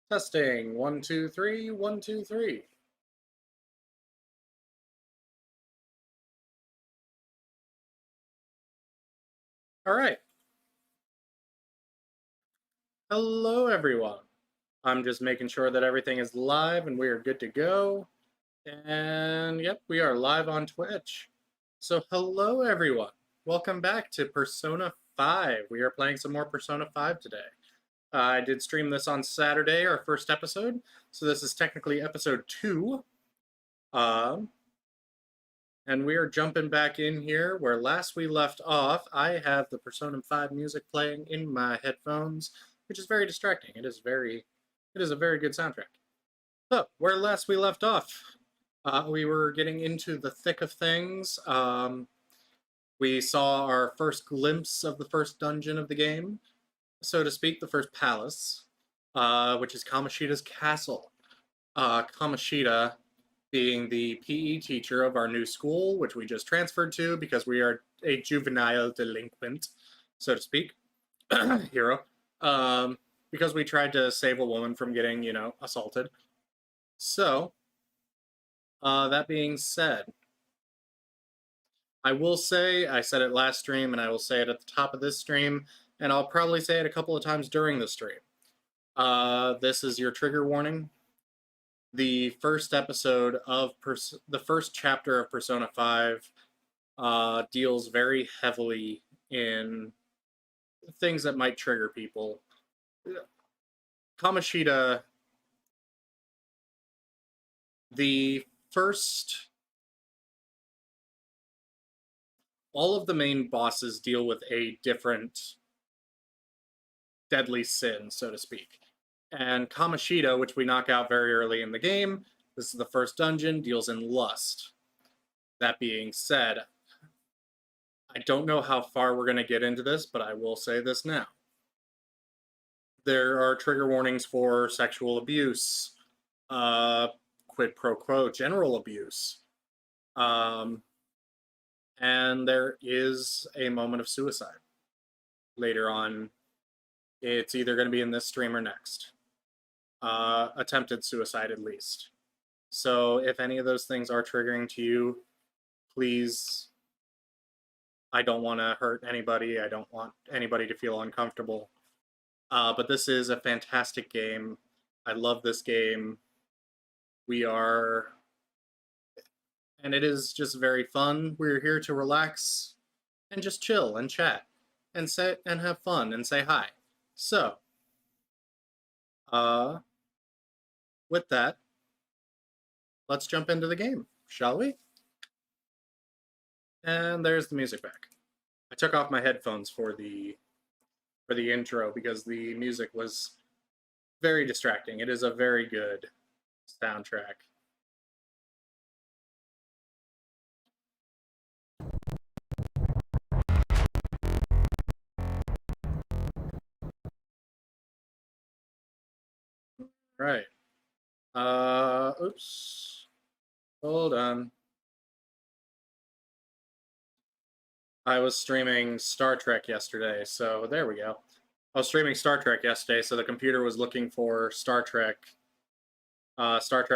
Testing. 1, 2, 3. 1, 2, 3. All right. Hello, everyone. I'm just making sure that everything is live and we are good to go. And yep, we are live on Twitch. So hello, everyone. Welcome back to Persona 5. We are playing some more Persona 5 today. I did stream this on Saturday, our first episode. So this is technically episode 2. And we are jumping back in here where last we left off. I have the Persona 5 music playing in my headphones, which is very distracting. It is a very good soundtrack. So, where last we left off, we were getting into the thick of things. We saw our first glimpse of the first dungeon of the game, so to speak, the first palace, which is Kamoshida's castle. Kamoshida being the PE teacher of our new school, which we just transferred to because we are a juvenile delinquent, so to speak, hero, because we tried to save a woman from getting, assaulted. So, that being said, I will say, I said it last stream, and I will say it at the top of this stream, and I'll probably say it a couple of times during the stream. This is your trigger warning. The first episode of the first chapter of Persona 5 deals very heavily in things that might trigger people. Kamoshida, all of the main bosses deal with a different deadly sin, so to speak. And Kamoshida, which we knock out very early in the game, this is the first dungeon, deals in lust. That being said, I don't know how far we're going to get into this, but I will say this now. There are trigger warnings for sexual abuse, quid pro quo, general abuse. And there is a moment of suicide later on. It's either going to be in this stream or next. Attempted suicide, at least. So if any of those things are triggering to you, please, I don't want to hurt anybody. I don't want anybody to feel uncomfortable. But this is a fantastic game. I love this game. And it is just very fun. We're here to relax and just chill and chat and sit and have fun and say hi. So, with that, let's jump into the game, shall we? And there's the music back. I took off my headphones for the intro because the music was very distracting. It is a very good soundtrack. Right. Oops. Hold on. I was streaming Star Trek yesterday, so there we go. I was streaming Star Trek yesterday, so the computer was looking for Star Trek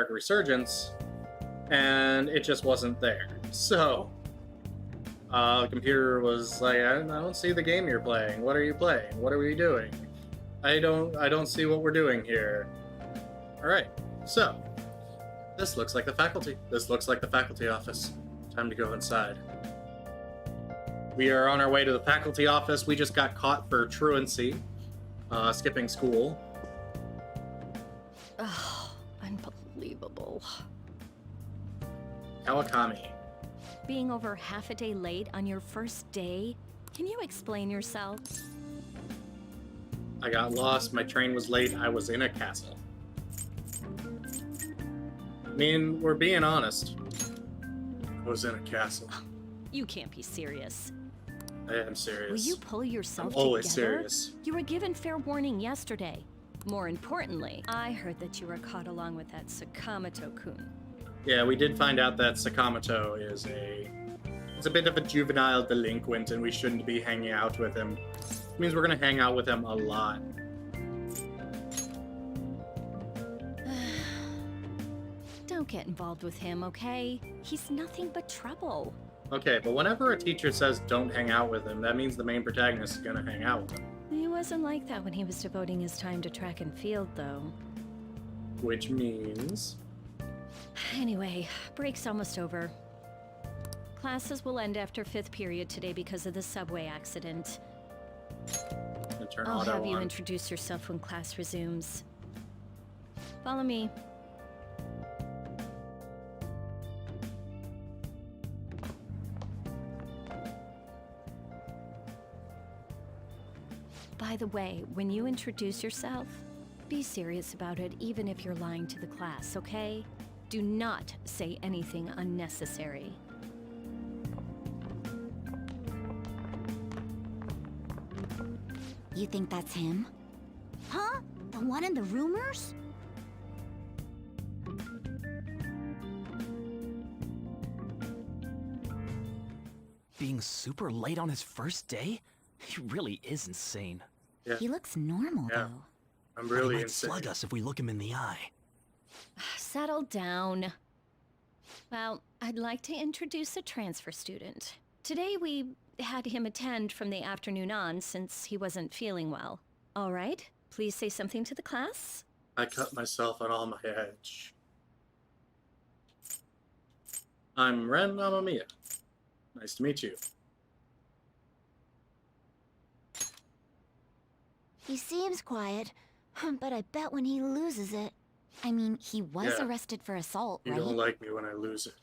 Resurgence, and it just wasn't there. So, the computer was like, I don't see the game you're playing. What are you playing? What are we doing? I don't see what we're doing here. Alright, so, this looks like the faculty. This looks like the faculty office. Time to go inside. We are on our way to the faculty office. We just got caught for truancy, skipping school. Oh, unbelievable. Kawakami. Being over half a day late on your first day? Can you explain yourself? I got lost. My train was late. I was in a castle. I mean, we're being honest. I was in a castle. You can't be serious. I am serious. Will you pull yourself I'm always together? serious. You were given fair warning yesterday. More importantly, I heard that you were caught along with that Sakamoto-kun. Yeah, we did find out that Sakamoto is a bit of a juvenile delinquent, and we shouldn't be hanging out with him. It means we're gonna hang out with him a lot. Don't get involved with him, okay? He's nothing but trouble. Okay, but whenever a teacher says don't hang out with him, that means the main protagonist is gonna hang out with him. He wasn't like that when he was devoting his time to track and field, though. Which means... Anyway, break's almost over. Classes will end after 5th period today because of the subway accident. Turn I'll auto have you on. introduce yourself when class resumes. Follow me. By the way, when you introduce yourself, be serious about it even if you're lying to the class, okay? Do not say anything unnecessary. You think that's him? Huh? The one in the rumors? Being super late on his first day? He really is insane. Yeah. He looks normal, Yeah. though. I'm But really he might insane. slug us if we look him in the eye. Settle down. Well, I'd like to introduce a transfer student. Today we had him attend from the afternoon on since he wasn't feeling well. All right, please say something to the class. I cut myself on all my edge. I'm Ren Amamiya. Nice to meet you. He seems quiet, but I bet when he loses it... I mean, he was Yeah. arrested for assault, You right? don't like me when I lose it.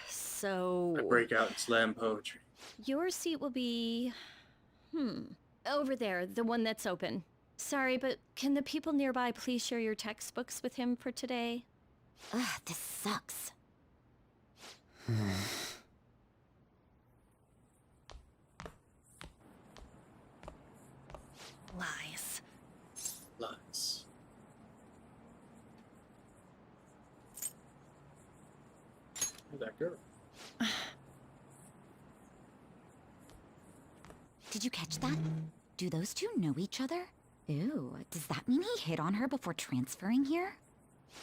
So... I break out in slam poetry. Your seat will be... over there, the one that's open. Sorry, but can the people nearby please share your textbooks with him for today? Ugh, this sucks. Lies. Lies. Who's that girl? Did you catch that? Do those two know each other? Ew, does that mean he hit on her before transferring here?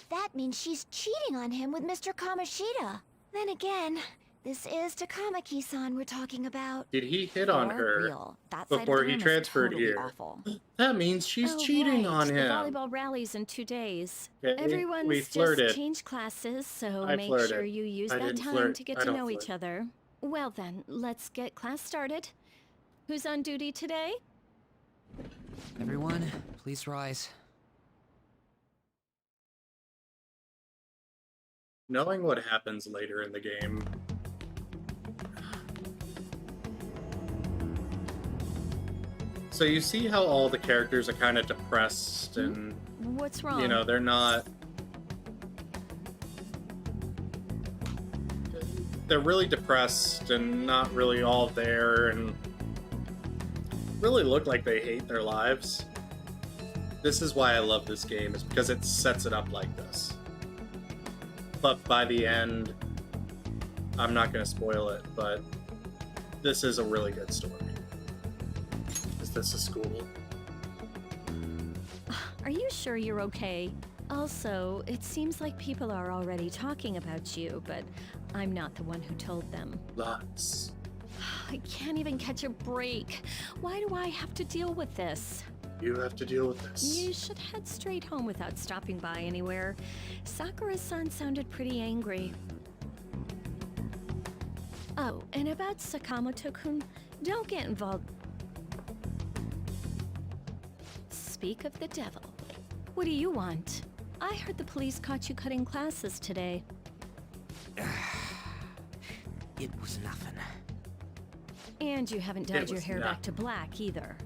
That means she's cheating on him with Mr. Kamoshida. Then again, this is Takamaki-san we're talking about. Did he hit on For her real. That side of before the he room is transferred totally here? Awful. That means she's Oh, cheating right. on The him. volleyball rally's in 2 days. Okay, Everyone's we just flirted. changed classes, so I make flirted. sure you use I that didn't time flirt. to get I to don't know each flirt. other. Well then, let's get class started. Who's on duty today? Everyone, please rise. Knowing what happens later in the game, so you see how all the characters are kind of depressed and, What's wrong? you know, they're not... They're really depressed and not really all there and really look like they hate their lives. This is why I love this game, is because it sets it up like this. But by the end, I'm not going to spoil it, but this is a really good story. Is this a school? Are you sure you're okay? Also, it seems like people are already talking about you, but I'm not the one who told them. Lots. I can't even catch a break. Why do I have to deal with this? You have to deal with this. You should head straight home without stopping by anywhere. Sakura-san sounded pretty angry. Oh, and about Sakamoto-kun, don't get involved. Speak of the devil. What do you want? I heard the police caught you cutting classes today. It was nothing. And you haven't dyed your was hair not- back to black either.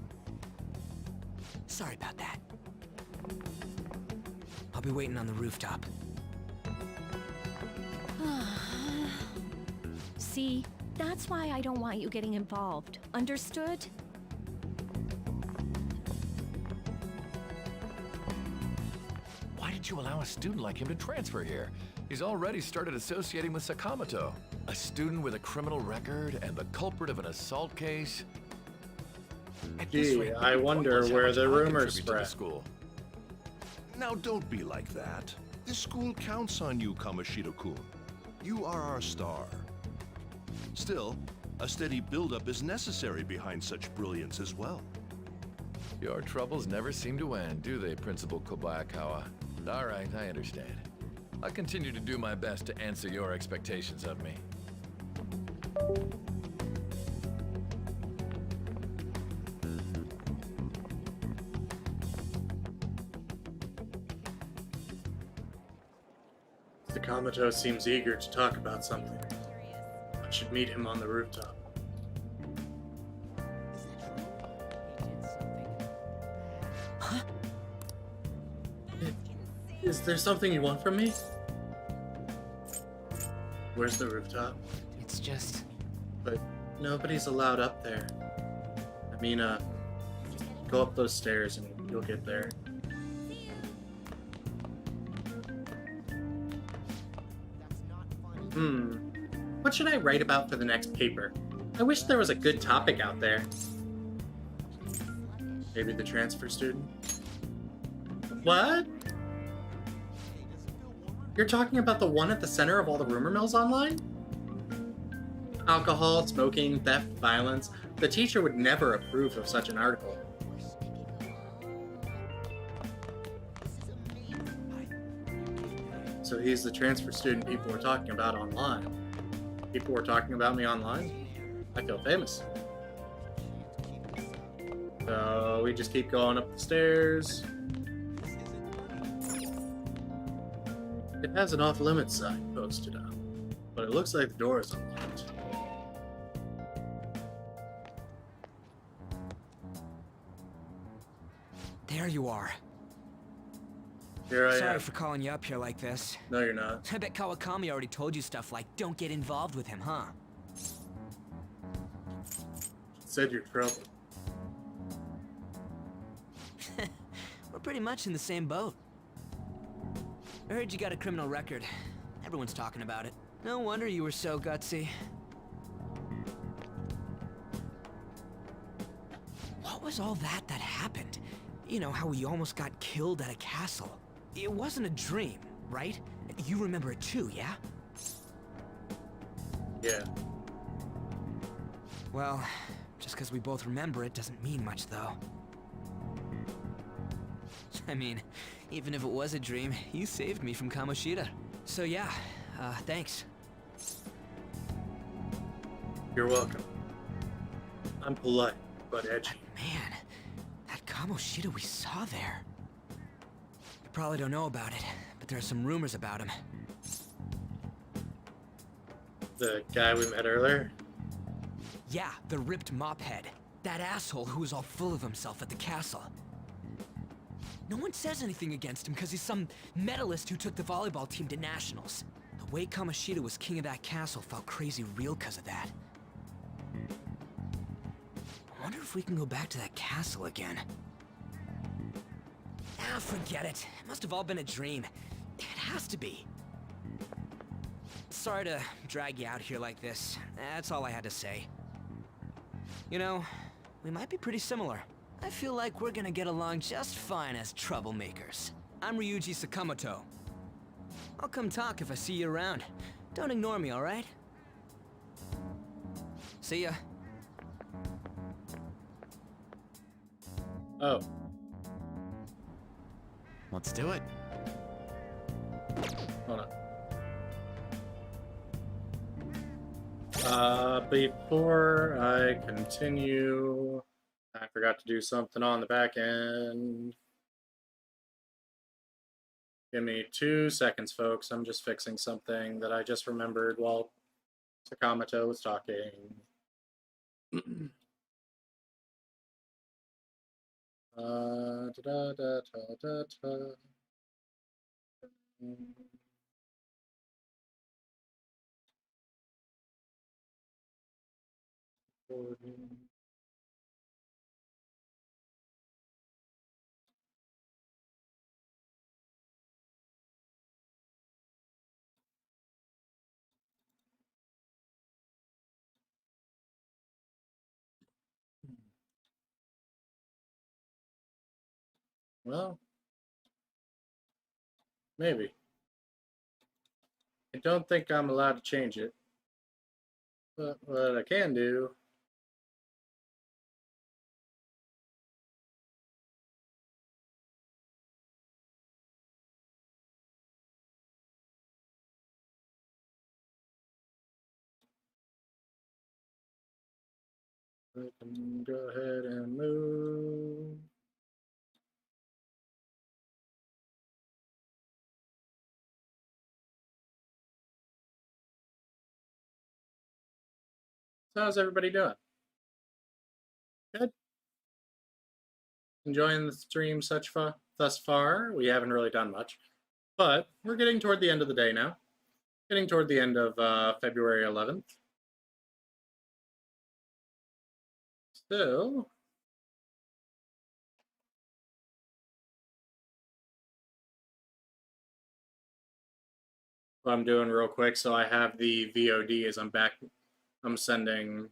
Sorry about that. I'll be waiting on the rooftop. See, that's why I don't want you getting involved. Understood? Why did you allow a student like him to transfer here? He's already started associating with Sakamoto. A student with a criminal record and the culprit of an assault case. At this Gee, rate, I it'd be wonder pointless how where much the I rumors contribute to the spread. school. Now don't be like that. This school counts on you, Kamoshida-kun. You are our star. Still, a steady buildup is necessary behind such brilliance as well. Your troubles never seem to end, do they, Principal Kobayakawa? All right, I understand. I'll continue to do my best to answer your expectations of me. Sakamoto seems eager to talk about something. I should meet him on the rooftop. Huh? Is there something you want from me? Where's the rooftop? It's just... But nobody's allowed up there. I mean, go up those stairs and you'll get there. What should I write about for the next paper? I wish there was a good topic out there. Maybe the transfer student? What? You're talking about the one at the center of all the rumor mills online? Alcohol, smoking, theft, violence. The teacher would never approve of such an article. So he's the transfer student people were talking about online. People were talking about me online? I feel famous. So we just keep going up the stairs. It has an off-limits sign posted up, but it looks like the door is unlocked. There you are. Here I Sorry am. for calling you up here like this. No, you're not. I bet Kawakami already told you stuff like, don't get involved with him, huh? Said you're trouble. We're pretty much in the same boat. I heard you got a criminal record. Everyone's talking about it. No wonder you were so gutsy. What was all that happened? You know, how we almost got killed at a castle. It wasn't a dream, right? You remember it too, yeah? Yeah. Well, just because we both remember it doesn't mean much, though. I mean, even if it was a dream, you saved me from Kamoshida. So yeah, thanks. You're welcome. I'm polite, but edgy. Man, that Kamoshida we saw there. You probably don't know about it, but there are some rumors about him. The guy we met earlier? Yeah, the ripped mop head. That asshole who was all full of himself at the castle. No one says anything against him because he's some medalist who took the volleyball team to nationals. The way Kamoshida was king of that castle felt crazy real because of that. I wonder if we can go back to that castle again. Ah, forget it. It must have all been a dream. It has to be. Sorry to drag you out here like this. That's all I had to say. You know, we might be pretty similar. I feel like we're gonna get along just fine as troublemakers. I'm Ryuji Sakamoto. I'll come talk if I see you around. Don't ignore me, alright? See ya. Oh. Let's do it. Hold on. Before I continue, I forgot to do something on the back end. Give me 2 seconds, folks. I'm just fixing something that I just remembered while Sakamoto was talking. Da-da-da-da-da-da. Well, maybe. I don't think I'm allowed to change it. But what I can do... I can go ahead and move. So how's everybody doing? Good? Enjoying the stream thus far? We haven't really done much. But we're getting toward the end of the day now. Getting toward the end of February 11th. So... what I'm doing real quick, so I have the VOD as I'm back. I'm sending...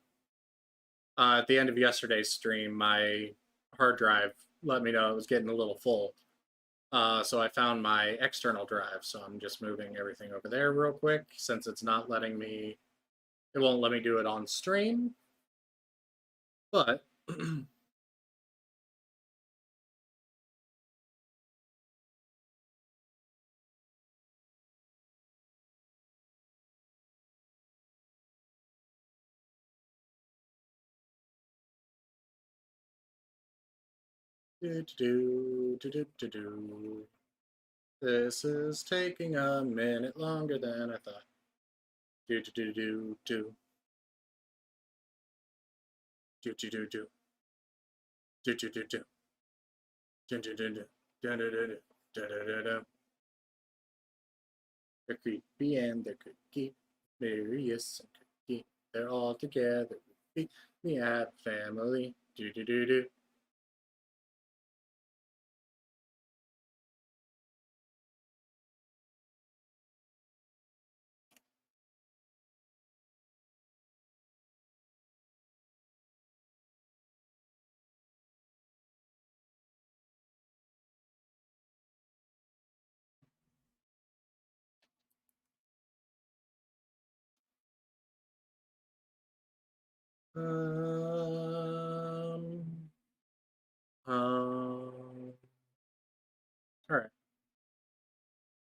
at the end of yesterday's stream, my hard drive let me know it was getting a little full. So I found my external drive, so I'm just moving everything over there real quick, since it's not letting me... it won't let me do it on stream. But... This is taking a minute longer than I thought. Do do do do do. Do do do do. Do do do do. Do do do do. Da da da da da da da. They're creepy and they're cookie. Various and cookie. They're all together. We have family. Do do do do. All right.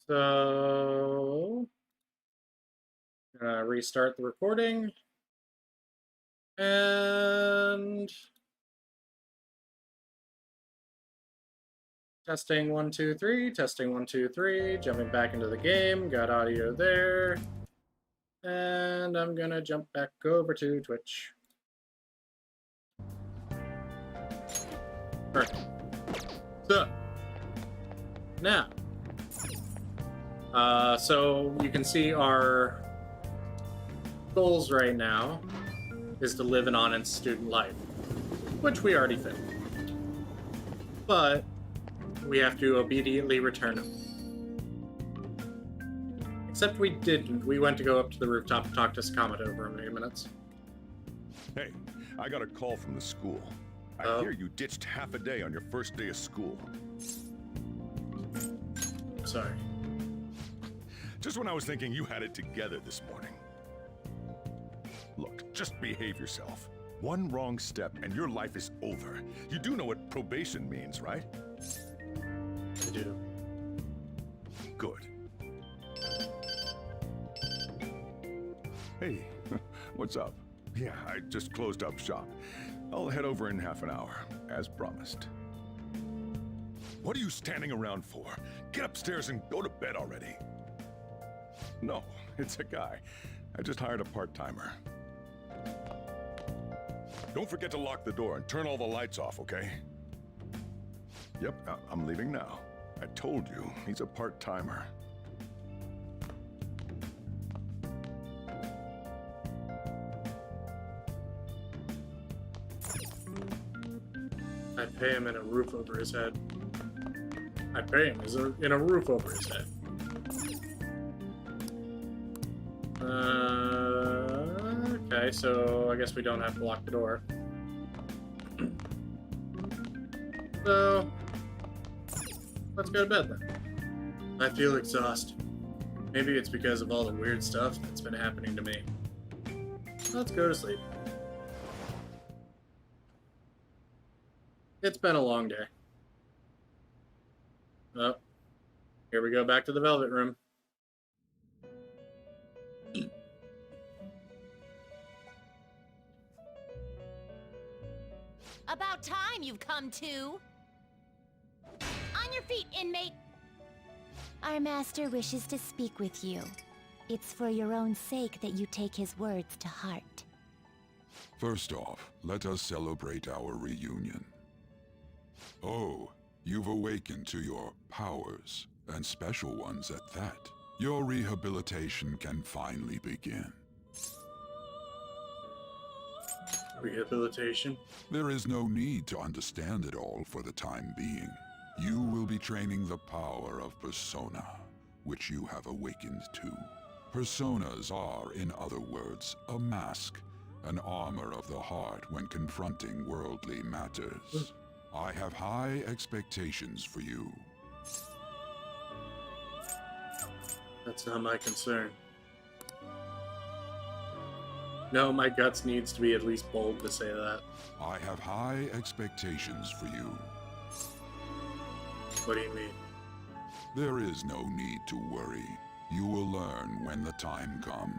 So, restart the recording. And testing 1 2 3, testing 1 2 3, jumping back into the game, got audio there. And I'm gonna jump back over to Twitch. Perfect. So now, so you can see our goals right now is to live an honest student life, which we already fit. But we have to obediently return them. Except we didn't. We went to go up to the rooftop and talk to Sakamoto for a few minutes. Hey, I got a call from the school. I hear you ditched half a day on your first day of school. Sorry. Just when I was thinking you had it together this morning. Look, just behave yourself. One wrong step and your life is over. You do know what probation means, right? I do. Good. Hey, what's up? Yeah, I just closed up shop. I'll head over in half an hour, as promised. What are you standing around for? Get upstairs and go to bed already. No, it's a guy. I just hired a part-timer. Don't forget to lock the door and turn all the lights off, okay? Yep, I'm leaving now. I told you, he's a part-timer. I pay him in a roof over his head. I pay him in a roof over his head. Okay, so I guess we don't have to lock the door. So, let's go to bed then. I feel exhausted. Maybe it's because of all the weird stuff that's been happening to me. Let's go to sleep. It's been a long day. Oh, here we go back to the Velvet Room. About time you've come to. On your feet, inmate. Our master wishes to speak with you. It's for your own sake that you take his words to heart. First off, let us celebrate our reunion. Oh, you've awakened to your powers, and special ones at that. Your rehabilitation can finally begin. Rehabilitation? There is no need to understand it all for the time being. You will be training the power of persona, which you have awakened to. Personas are, in other words, a mask, an armor of the heart when confronting worldly matters. I have high expectations for you. That's not my concern. No, my guts needs to be at least bold to say that. I have high expectations for you. What do you mean? There is no need to worry. You will learn when the time comes.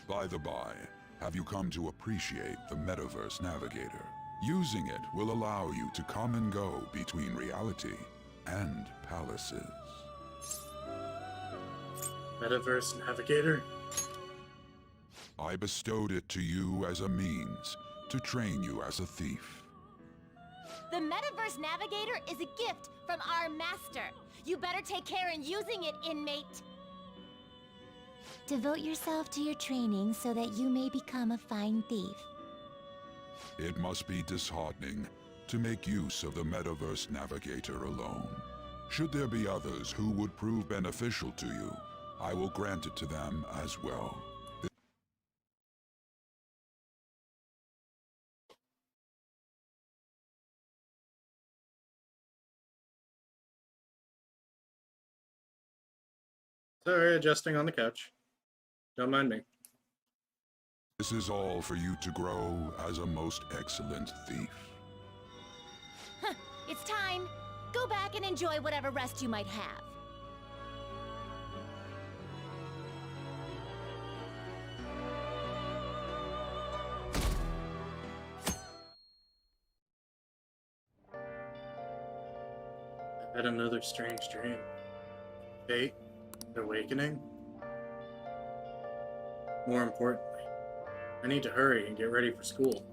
By the by, have you come to appreciate the Metaverse Navigator? Using it will allow you to come and go between reality and palaces. Metaverse Navigator? I bestowed it to you as a means to train you as a thief. The Metaverse Navigator is a gift from our master. You better take care in using it, inmate. Devote yourself to your training so that you may become a fine thief. It must be disheartening to make use of the Metaverse Navigator alone. Should there be others who would prove beneficial to you, I will grant it to them as well. Sorry, adjusting on the couch. Don't mind me. This is all for you to grow as a most excellent thief. Huh, it's time. Go back and enjoy whatever rest you might have. I had another strange dream. Fate? Awakening? More importantly, I need to hurry and get ready for school.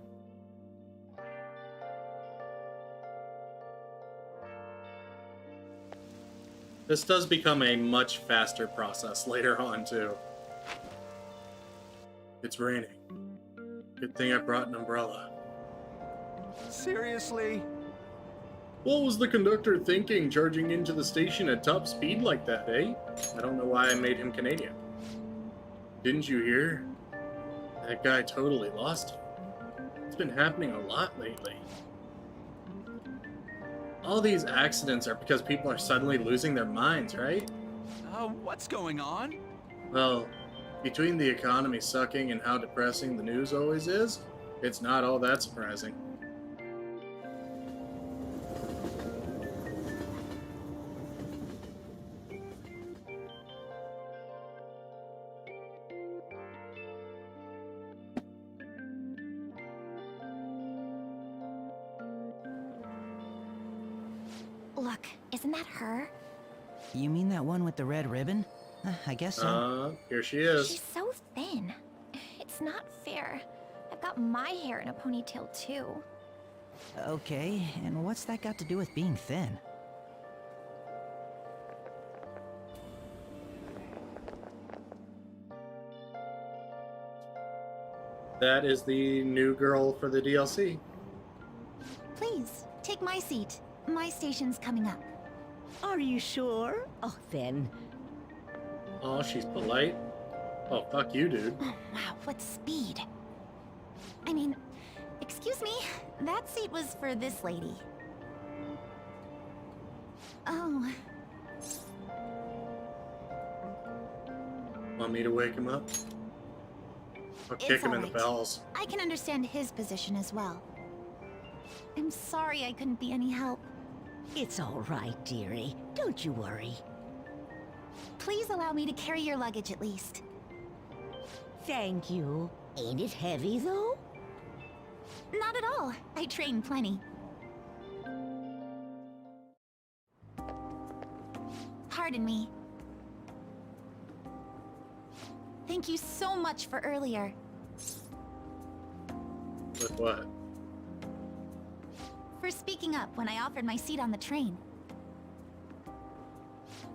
This does become a much faster process later on, too. It's raining. Good thing I brought an umbrella. Seriously? What was the conductor thinking, charging into the station at top speed like that, eh? I don't know why I made him Canadian. Didn't you hear? That guy totally lost it. It's been happening a lot lately. All these accidents are because people are suddenly losing their minds, right? What's going on? Well, between the economy sucking and how depressing the news always is, it's not all that surprising. Look, isn't that her? You mean that one with the red ribbon? I guess so. Here she is. She's so thin. It's not fair. I've got my hair in a ponytail too. Okay, and what's that got to do with being thin? That is the new girl for the DLC. Please, take my seat. My station's coming up. Are you sure? Oh, then. Oh, she's polite. Oh, fuck you, dude. Oh, wow, what speed. I mean, excuse me, that seat was for this lady. Want me to wake him up? Or kick him in the alright. bells? I can understand his position as well. I'm sorry I couldn't be any help. It's all right, dearie. Don't you worry. Please allow me to carry your luggage at least. Thank you. Ain't it heavy, though? Not at all. I train plenty. Pardon me. Thank you so much for earlier. With what? For speaking up when I offered my seat on the train.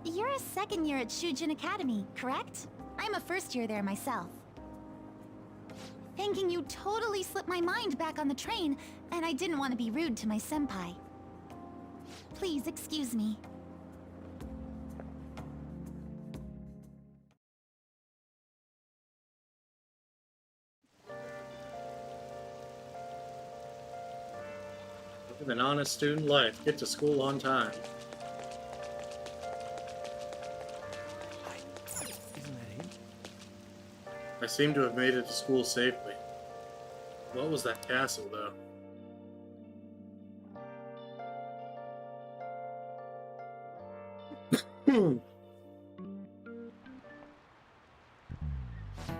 You're a second year at Shujin Academy, correct? I'm a first year there myself. Thinking you totally slipped my mind back on the train, and I didn't want to be rude to my senpai. Please excuse me. Live an honest student life. Get to school on time. I seem to have made it to school safely. What was that castle, though?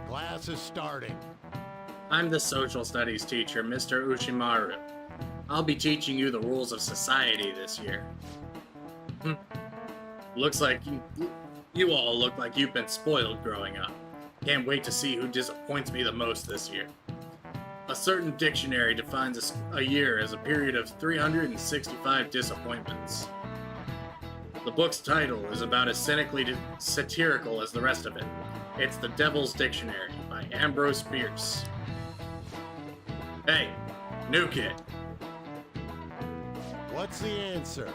Class is starting. I'm the social studies teacher, Mr. Ushimaru. I'll be teaching you the rules of society this year. Looks like you all look like you've been spoiled growing up. Can't wait to see who disappoints me the most this year. A certain dictionary defines a year as a period of 365 disappointments. The book's title is about as cynically satirical as the rest of it. It's The Devil's Dictionary by Ambrose Bierce. Hey, new kid. What's the answer?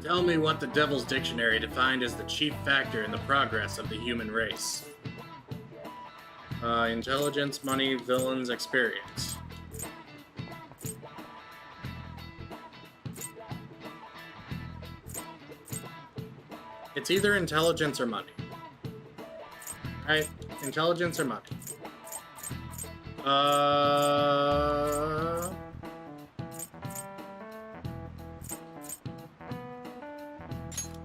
Tell me what the Devil's Dictionary defined as the chief factor in the progress of the human race. Intelligence, money, villains, experience. It's either intelligence or money. Right? Intelligence or money.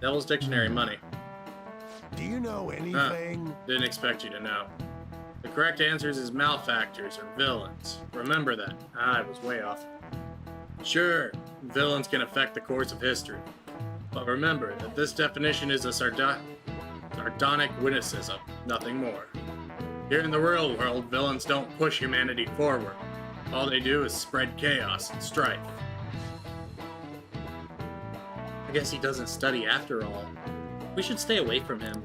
Devil's Dictionary, money. Do you know anything? Didn't expect you to know. The correct answer is malefactors or villains. Remember that. I was way off. Sure, villains can affect the course of history. But remember that this definition is a sardonic witticism, nothing more. Here in the real world, villains don't push humanity forward. All they do is spread chaos and strife. I guess he doesn't study after all. We should stay away from him.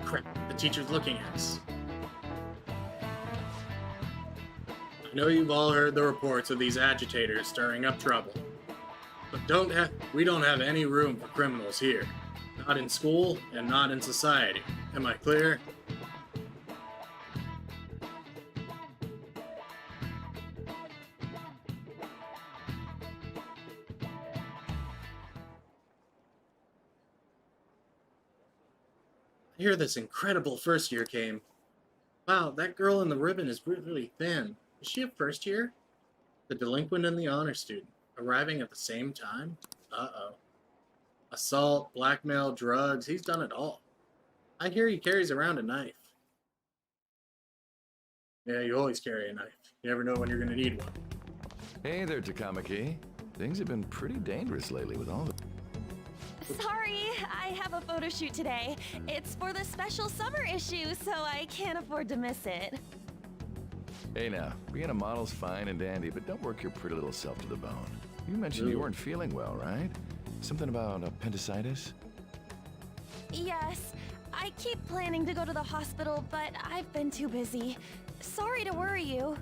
Crap, the teacher's looking at us. I know you've all heard the reports of these agitators stirring up trouble. But we don't have any room for criminals here. Not in school and not in society. Am I clear? I hear this incredible first year came. Wow, that girl in the ribbon is really thin. Is she a first year? The delinquent and the honor student, arriving at the same time? Uh-oh. Assault, blackmail, drugs, he's done it all. I hear he carries around a knife. Yeah, you always carry a knife. You never know when you're gonna need one. Hey there, Takamaki. Things have been pretty dangerous lately with all the... Sorry, I have a photo shoot today. It's for the special summer issue, so I can't afford to miss it. Hey now, being a model's fine and dandy, but don't work your pretty little self to the bone. You mentioned you weren't feeling well, right? Something about appendicitis? Yes, I keep planning to go to the hospital, but I've been too busy. Sorry to worry you.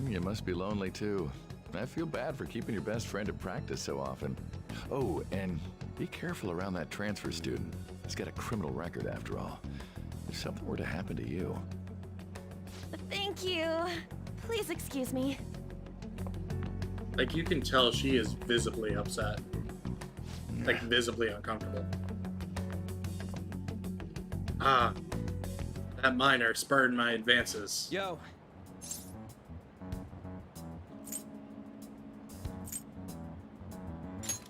You must be lonely too. I feel bad for keeping your best friend at practice so often. Oh, and be careful around that transfer student. He's got a criminal record after all. If something were to happen to you... Thank you. Please excuse me. Like, you can tell she is visibly upset. Like, visibly uncomfortable. That minor spurred my advances. Yo.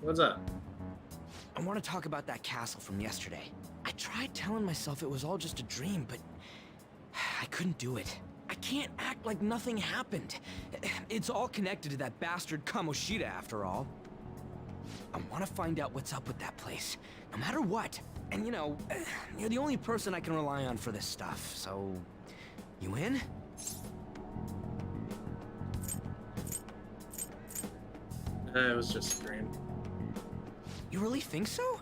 What's up? I want to talk about that castle from yesterday. I tried telling myself it was all just a dream, but I couldn't do it. I can't act like nothing happened. It's all connected to that bastard Kamoshida, after all. I want to find out what's up with that place, no matter what. And you know, you're the only person I can rely on for this stuff, so... You in? It was just a dream. You really think so?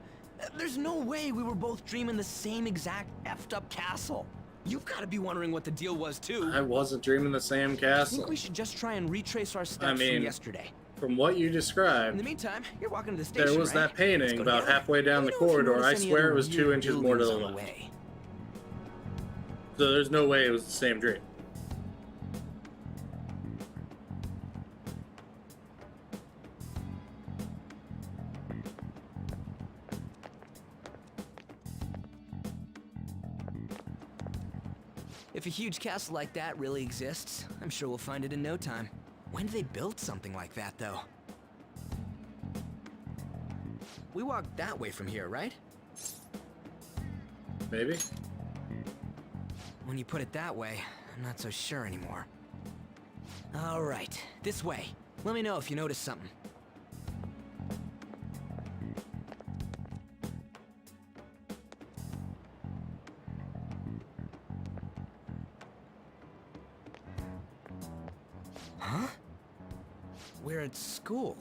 There's no way we were both dreaming the same exact effed up castle. You've got to be wondering what the deal was too. I wasn't dreaming the same I castle. think we should just try and retrace our steps from yesterday. From what you In described, the meantime, you're walking to the station, there was right? that painting Let's go about together. halfway down the Let me know if you corridor. I notice any swear other it was 2 weird inches more to the buildings on left. way. So there's no way it was the same dream. If a huge castle like that really exists, I'm sure we'll find it in no time. When did they build something like that, though? We walked that way from here, right? Maybe? When you put it that way, I'm not so sure anymore. All right, this way. Let me know if you notice something. Huh? We're at school.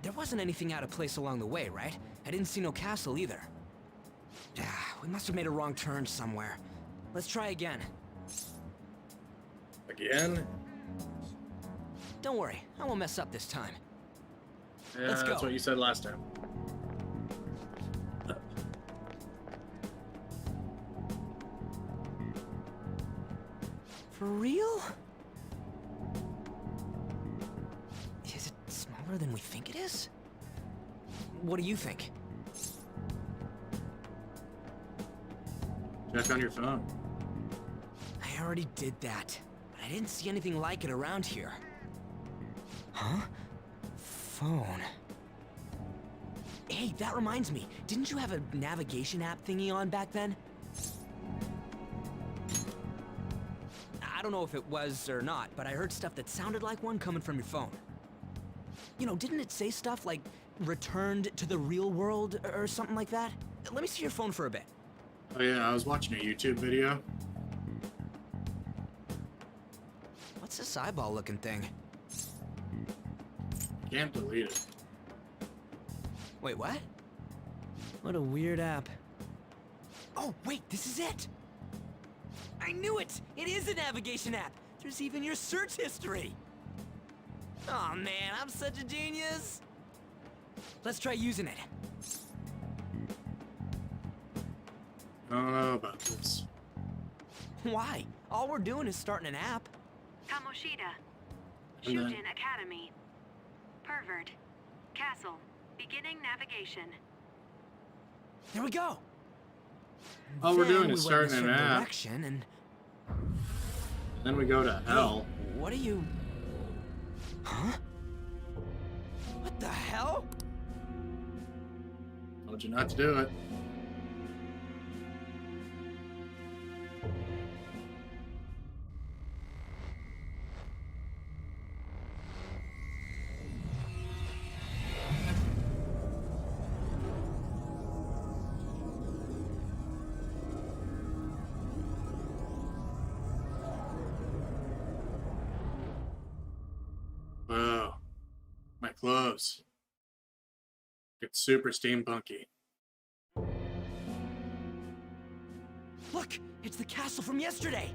There wasn't anything out of place along the way, right? I didn't see no castle either. We must have made a wrong turn somewhere. Let's try again. Again? Don't worry, I won't mess up this time. Yeah, Let's go. that's what you said last time. For real? Is it smaller than we think it is? What do you think? Check on your phone. I already did that, but I didn't see anything like it around here. Huh? Phone. Hey, that reminds me. Didn't you have a navigation app thingy on back then? I don't know if it was or not, but I heard stuff that sounded like one coming from your phone. You know, didn't it say stuff like returned to the real world or something like that? Let me see your phone for a bit. Oh yeah, I was watching a YouTube video. What's this eyeball-looking thing? Can't delete it. Wait, what? What a weird app. Oh, wait, this is it! I knew it! It is a navigation app! There's even your search history! Oh man, I'm such a genius! Let's try using it. I don't know about this. Why? All we're doing is starting an app. Kamoshida. And then- Shujin Academy. Pervert. Castle. Beginning navigation. There we go! All we're Then doing we is went in a starting an certain app. direction and... Then we go to hell. What are you... Huh? What the hell? Told you not to do it. Wow. My clothes. It's super steampunky. Look! It's the castle from yesterday!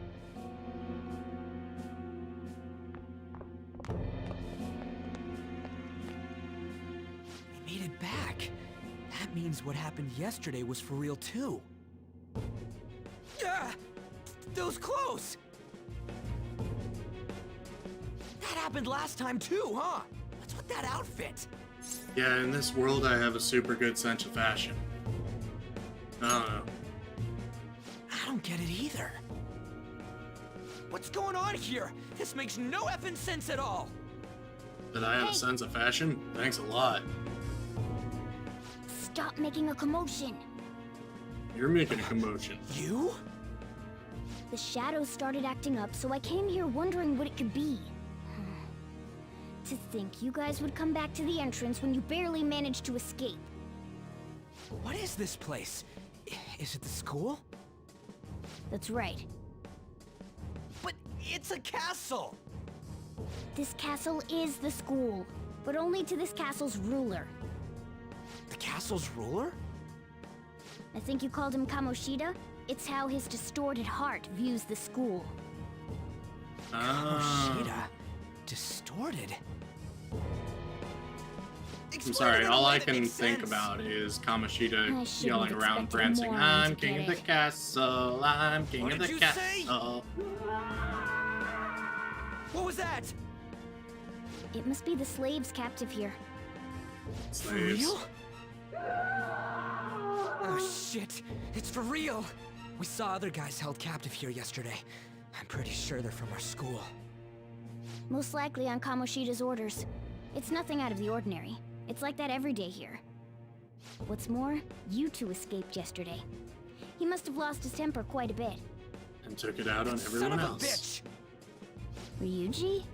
We made it back. That means what happened yesterday was for real too. Ah! Those clothes! That happened last time too, huh? What's with that outfit? Yeah, in this world I have a super good sense of fashion. I don't know. I don't get it either. What's going on here? This makes no effing sense at all. Did I have Hey. a sense of fashion? Thanks a lot. Stop making a commotion. You're making a commotion. You? The shadows started acting up, so I came here wondering what it could be. To think you guys would come back to the entrance when you barely managed to escape. What is this place? Is it the school? That's right. But it's a castle! This castle is the school, but only to this castle's ruler. The castle's ruler? I think you called him Kamoshida? It's how his distorted heart views the school. Kamoshida? Distorted? I'm sorry, all I can think about is Kamoshida I shouldn't yelling have around, expected a prancing, moron I'm to king get of the it." castle, I'm king What of did the you say? castle. What was that? It must be the slaves captive here. For Slaves. real? Oh shit, it's for real! We saw other guys held captive here yesterday. I'm pretty sure they're from our school. Most likely on Kamoshida's orders. It's nothing out of the ordinary. It's like that every day here. What's more, you two escaped yesterday. He must have lost his temper quite a bit. And took it out on Son everyone of a else. bitch! Ryuji?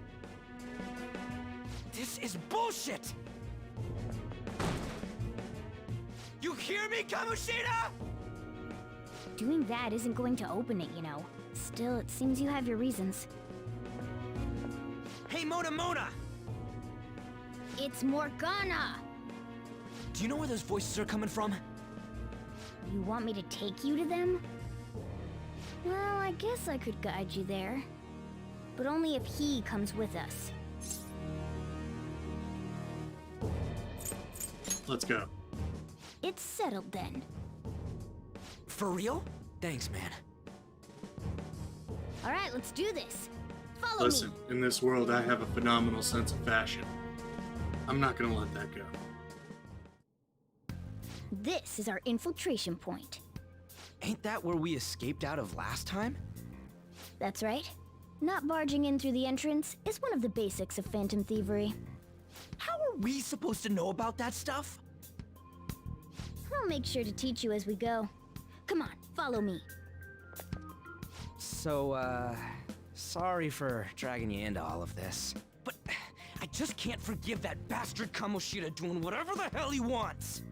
This is bullshit! You hear me, Kamoshida? Doing that isn't going to open it, you know. Still, it seems you have your reasons. Hey, Mona! It's Morgana! Do you know where those voices are coming from? You want me to take you to them? Well, I guess I could guide you there. But only if he comes with us. Let's go. It's settled then. For real? Thanks, man. Alright, let's do this. Follow Listen, me. in this world, I have a phenomenal sense of fashion. I'm not gonna let that go. This is our infiltration point. Ain't that where we escaped out of last time? That's right. Not barging in through the entrance is one of the basics of phantom thievery. How are we supposed to know about that stuff? I'll make sure to teach you as we go. Come on, follow me. So, sorry for dragging you into all of this. But I just can't forgive that bastard Kamoshida doing whatever the hell he wants.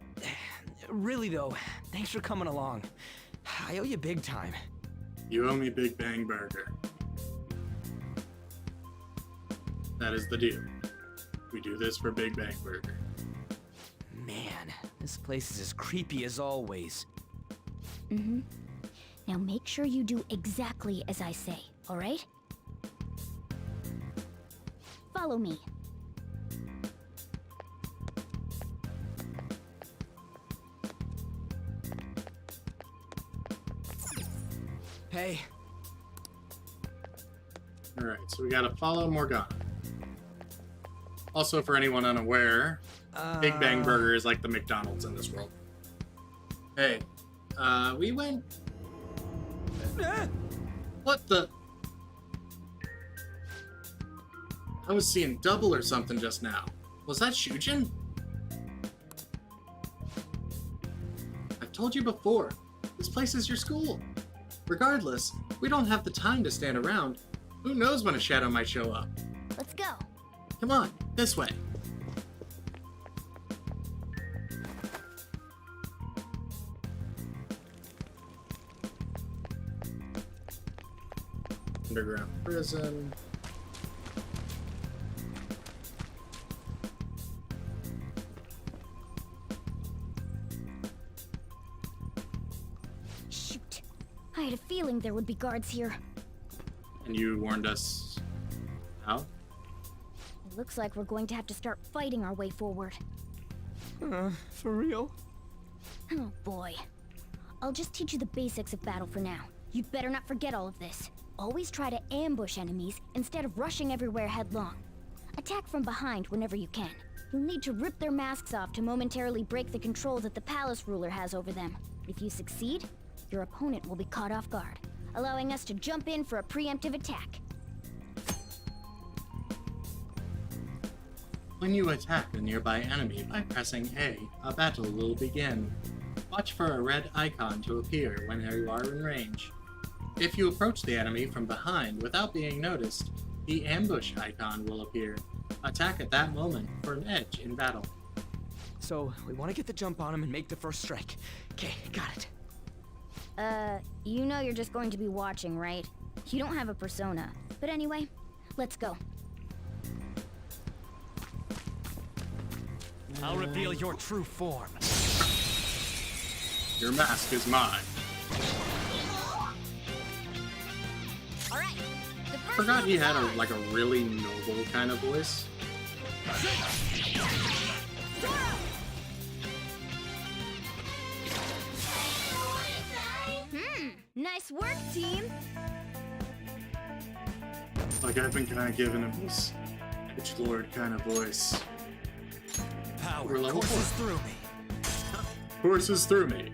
Really though, thanks for coming along. I owe you big time. You owe me Big Bang Burger. That is the deal. We do this for Big Bang Burger. Man, this place is as creepy as always. Mm-hmm. Now make sure you do exactly as I say, alright? Follow me. Hey, Alright, so we gotta follow Morgana. Also, for anyone unaware, Big Bang Burger is like the McDonald's in this world. Hey, we went... What the... I was seeing double or something just now. Was that Shujin? I've told you before, this place is your school. Regardless, we don't have the time to stand around. Who knows when a shadow might show up? Let's go. Come on, this way. Underground prison. Shoot. I had a feeling there would be guards here. And you warned us how? It looks like we're going to have to start fighting our way forward. for real? Oh boy. I'll just teach you the basics of battle for now. You'd better not forget all of this. Always try to ambush enemies instead of rushing everywhere headlong. Attack from behind whenever you can. You'll need to rip their masks off to momentarily break the control that the palace ruler has over them. If you succeed, your opponent will be caught off guard. allowing us to jump in for a preemptive attack. When you attack a nearby enemy by pressing a battle will begin. Watch for a red icon to appear when you are in range. If you approach the enemy from behind without being noticed, the ambush icon will appear. Attack at that moment for an edge in battle. So, we want to get the jump on him and make the first strike. Okay, got it. You know you're just going to be watching, right? You don't have a persona. But anyway, let's go. I'll reveal your true form. Your mask is mine. All right. The first Forgot he move is had on. a really noble kind of voice. Nice work, team. Like I've been kind of giving him this edgelord kind of voice. Power We're level courses 4. through me. Courses through me.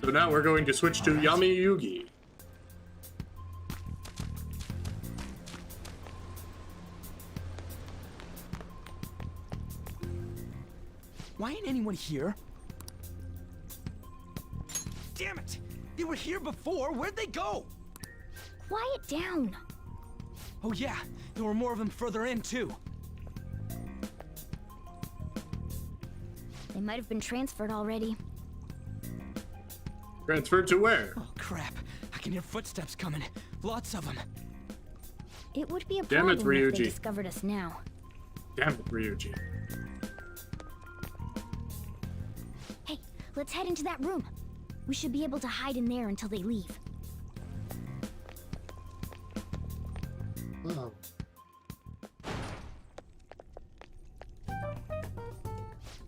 So now we're going to switch to Yami Yugi. Why ain't anyone here? Damn it! They were here before. Where'd they go? Quiet down. Oh yeah, there were more of them further in too. They might have been transferred already. Transferred to where? Oh crap! I can hear footsteps coming. Lots of them. It would be a Damn it, problem if they Ryuji. discovered us now. Damn it, Ryuji. Hey, let's head into that room. We should be able to hide in there until they leave. Oh.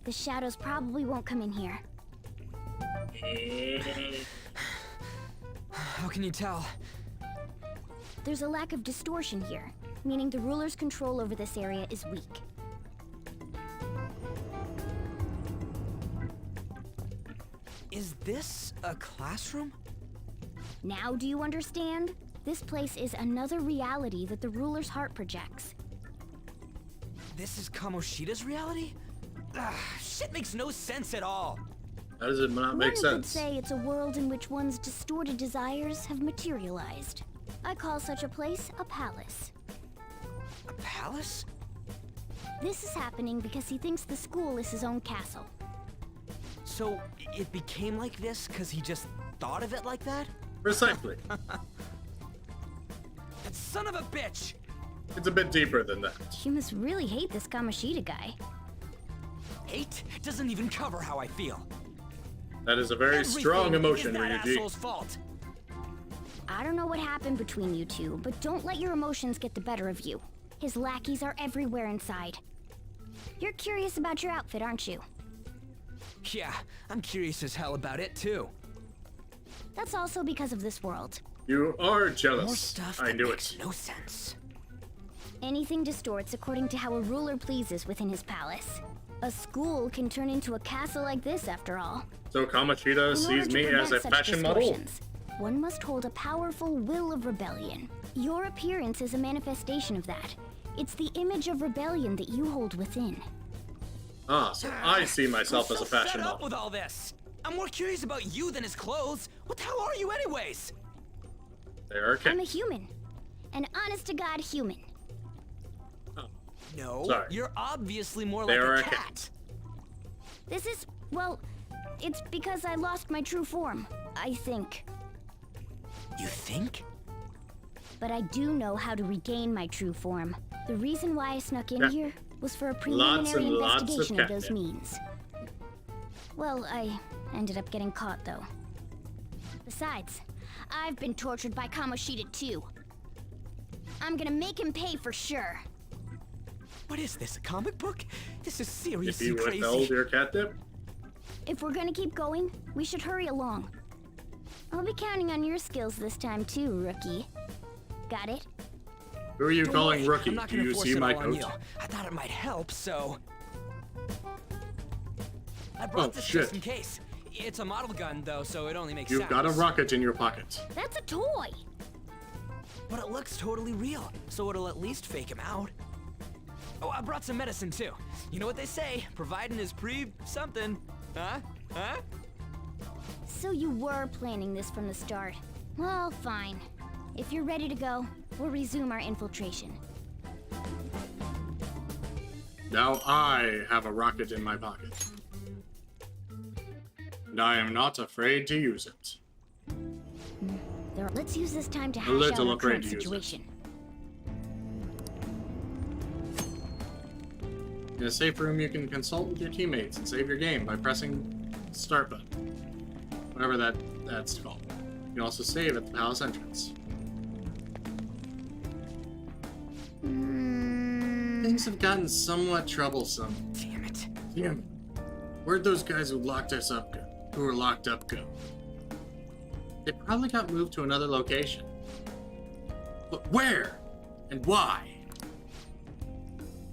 The shadows probably won't come in here. How can you tell? There's a lack of distortion here, meaning the ruler's control over this area is weak. Is this a classroom? Now do you understand? This place is another reality that the ruler's heart projects. This is Kamoshida's reality? Shit makes no sense at all. How does it not make One could sense? say it's a world in which one's distorted desires have materialized. I call such a place a palace. A palace? This is happening because he thinks the school is his own castle. So it became like this because he just thought of it like that? Precisely. That son of a bitch! It's a bit deeper than that. You must really hate this Kamoshida guy. Hate doesn't even cover how I feel. That is a very Everything strong emotion, is that Ryuji. asshole's fault. I don't know what happened between you two, but don't let your emotions get the better of you. His lackeys are everywhere inside. You're curious about your outfit, aren't you? Yeah, I'm curious as hell about it too. That's also because of this world. You are More jealous. stuff I that knew makes it. no sense. Anything distorts according to how a ruler pleases within his palace. A school can turn into a castle like this, after all. So Kamoshida In order sees to me as a prevent such fashion model? distortions, one must hold a powerful will of rebellion. Your appearance is a manifestation of that. It's the image of rebellion that you hold within. Ah, so I see myself I'm as a so fashion fed up model. with all this. I'm more curious about you than his clothes. What the hell are you anyways? They are I'm a kids. human. An honest-to-God human. No, Sorry. you're obviously more They like are a a cat. This is, well, it's because I lost my true form, I think. You think? But I do know how to regain my true form. The reason why I snuck in Yeah. here was for a Lots preliminary and lots of investigation of those catnip. means. Well, I ended up getting caught, though. Besides, I've been tortured by Kamoshida, too. I'm gonna make him pay for sure. What is this, a comic book? This is If seriously you crazy. withheld your catnip, If we're gonna keep going, we should hurry along. I'll be counting on your skills this time, too, rookie. Got it? who are you Don't calling worry, rookie? I'm not Do gonna you force see it my all on coat? you. I thought it might help, so... I brought Oh, this shit. just in case. It's a model gun, though, so it only makes You've sounds. got a rocket in your pocket. That's a toy. But it looks totally real, so it'll at least fake him out. Oh, I brought some medicine, too. You know what they say, providing is something. Huh? Huh? So you were planning this from the start. Well, fine. If you're ready to go, we'll resume our infiltration. Now I have a rocket in my pocket. And I am not afraid to use it. Let's use this time to hash little out our afraid current to use it. situation. In a safe room, you can consult with your teammates and save your game by pressing start button. Whatever that's called. You can also save at the palace entrance. Things have gotten somewhat troublesome. Damn it. Damn it. Where'd those guys who locked us up go? Who were locked up go? They probably got moved to another location. But where? And why?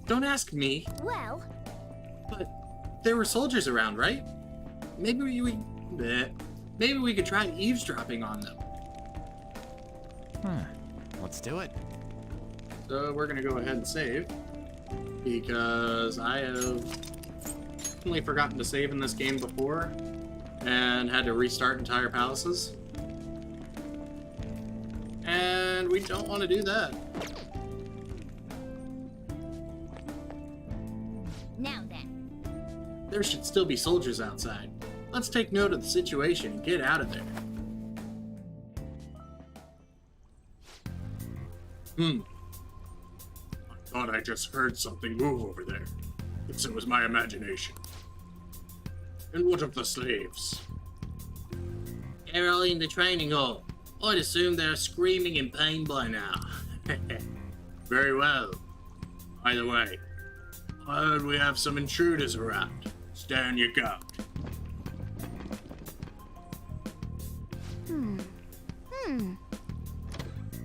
Don't ask me. Well, But there were soldiers around, right? Maybe we could try eavesdropping on them. Let's do it. So we're gonna go ahead and save. Because I have definitely forgotten to save in this game before and had to restart entire palaces. And we don't want to do that. now then. There should still be soldiers outside. Let's take note of the situation and get out of there. I thought I just heard something move over there. Guess it was my imagination. And what of the slaves? They're all in the training hall. I'd assume they're screaming in pain by now. Very well. By the way, I heard we have some intruders around. Stay on your guard.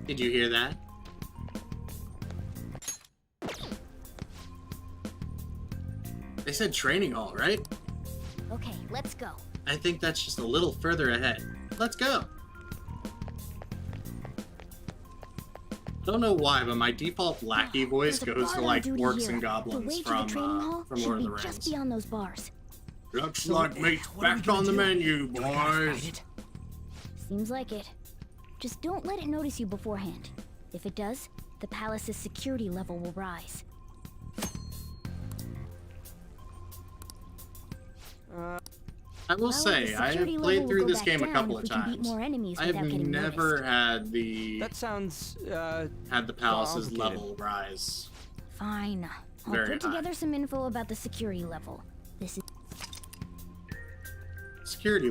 Did you hear that? They said training hall, right? Okay, let's go. I think that's just a little further ahead. Let's go! I don't know why, but my default lackey voice There's a goes to guard on like duty orcs here. and The goblins way to the from training hall Lord should of the be just Rings. beyond those bars. Looks like meat's back on the menu, boys. Seems like it. Just don't let it notice you beforehand. If it does, the palace's security level will rise. I will Well, say, the I have security played level through will this go game a back couple down of if we can beat times. more enemies I have without getting never noticed. had the That sounds, had the palace's complicated. level rise. Fine. I'll Very put high. together some info about the security level. This is Security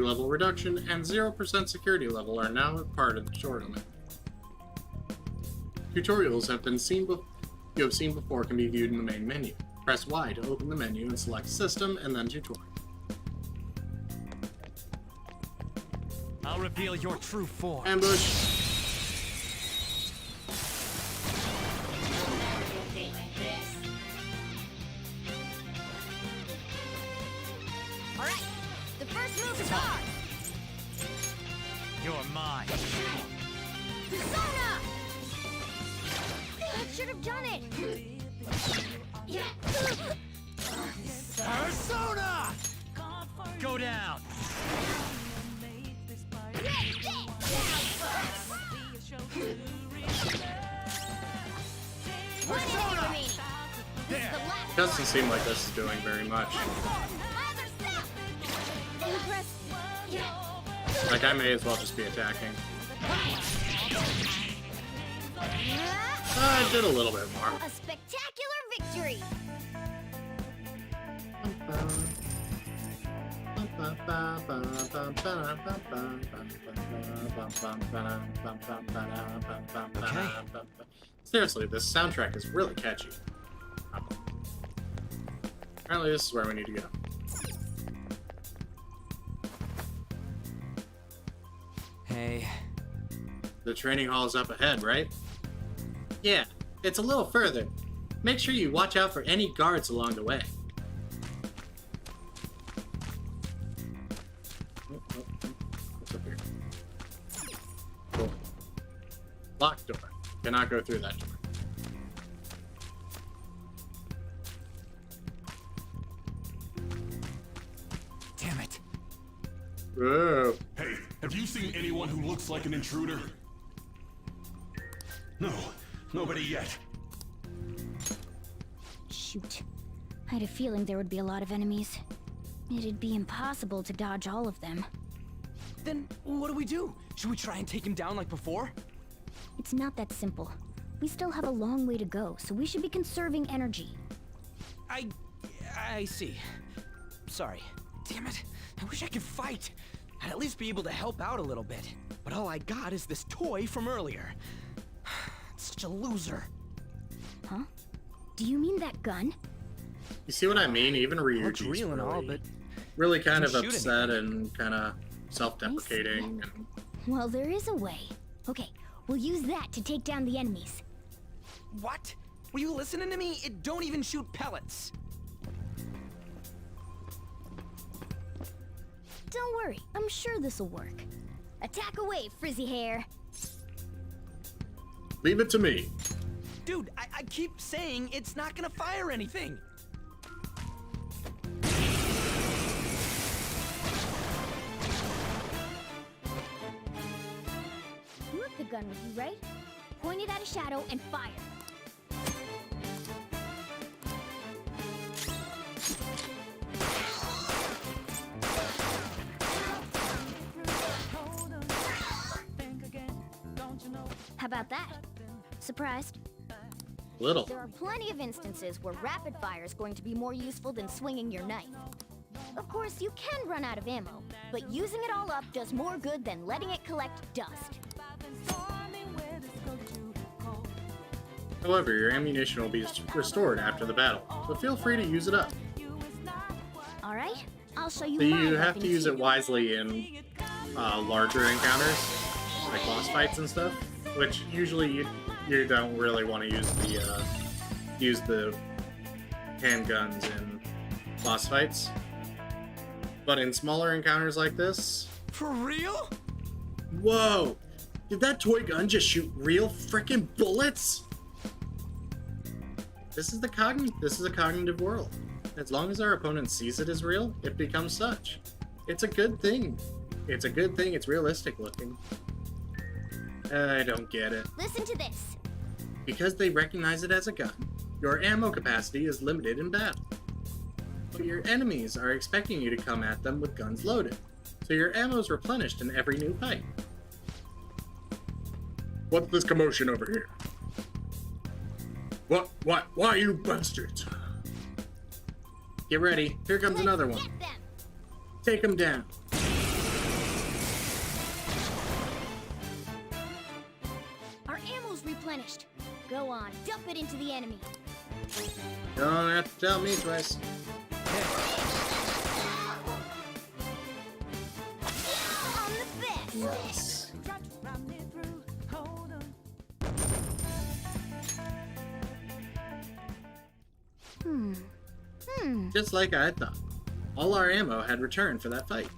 level reduction, and 0% security level are now a part of the tutorial menu. Tutorials you have seen before can be viewed in the main menu. Press Y to open the menu and select System and then Tutorial. I'll reveal your true form. Ambush. All right, the first move is ours. You're mine. Persona! That should have done it! Yeah. Persona! Go down. Doesn't seem like this is doing very much. Like, I may as well just be attacking. I did a little bit more. A spectacular victory! Seriously, this soundtrack is really catchy. Apparently this is where we need to go. Hey. The training hall is up ahead, right? Yeah, it's a little further. Make sure you watch out for any guards along the way. Locked door. Cannot go through that door. Damn it. Whoa. Hey, have you seen anyone who looks like an intruder? No, nobody yet. Shoot. I had a feeling there would be a lot of enemies. It'd be impossible to dodge all of them. Then what do we do? Should we try and take him down like before? It's not that simple. We still have a long way to go, so we should be conserving energy. I see. Sorry. Damn it. I wish I could fight. I'd at least be able to help out a little bit. But all I got is this toy from earlier. Such a loser. Huh? Do you mean that gun? You see what I mean? Even Looks Ryuji's real and all, but really kind of doesn't shoot upset and kind of self-deprecating. And Well, there is a way. Okay, we'll use that to take down the enemies. what? Were you listening to me? It don't even shoot pellets. Don't worry, I'm sure this'll work. Attack away, frizzy hair. leave it to me. Dude, I keep saying it's not gonna fire anything. You have the gun with you, right? Point it at a shadow and fire. How about that? Surprised? Little. There are plenty of instances where rapid fire is going to be more useful than swinging your knife. Of course, you can run out of ammo, but using it all up does more good than letting it collect dust. However, your ammunition will be restored after the battle, so feel free to use it up. All right, I'll show you. So my you have weapons to use it here. wisely in larger encounters, like boss fights and stuff, which usually you don't really want to use the handguns in boss fights. But in smaller encounters like this, For real? whoa! Did that toy gun just shoot real frickin' bullets? This is a cognitive world. As long as our opponent sees it as real, it becomes such. It's a good thing. It's a good thing it's realistic looking. I don't get it. Listen to this. Because they recognize it as a gun, your ammo capacity is limited in battle. But your enemies are expecting you to come at them with guns loaded, so your ammo is replenished in every new fight. What's this commotion over here? Why you bastards? Get ready, here comes another one. Get them. Take him down. Our ammo's replenished. Go on, dump it into the enemy. Don't have to tell me twice. On the fist. Just like I thought. All our ammo had returned for that fight.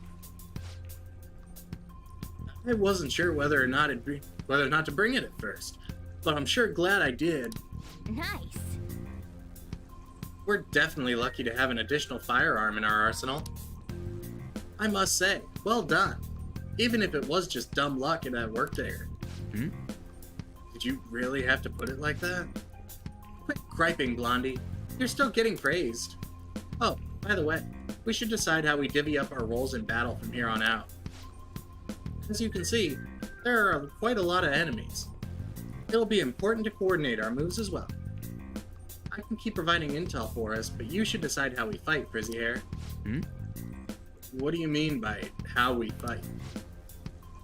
I wasn't sure whether or not to bring it at first, but I'm sure glad I did. Nice. We're definitely lucky to have an additional firearm in our arsenal. I must say, well done. Even if it was just dumb luck and that worked there. Hmm? Did you really have to put it like that? Quit griping, Blondie. You're still getting praised. Oh, by the way, we should decide how we divvy up our roles in battle from here on out. As you can see, there are quite a lot of enemies. It'll be important to coordinate our moves as well. I can keep providing intel for us, but you should decide how we fight, Frizzy Hair. Hmm? What do you mean by how we fight?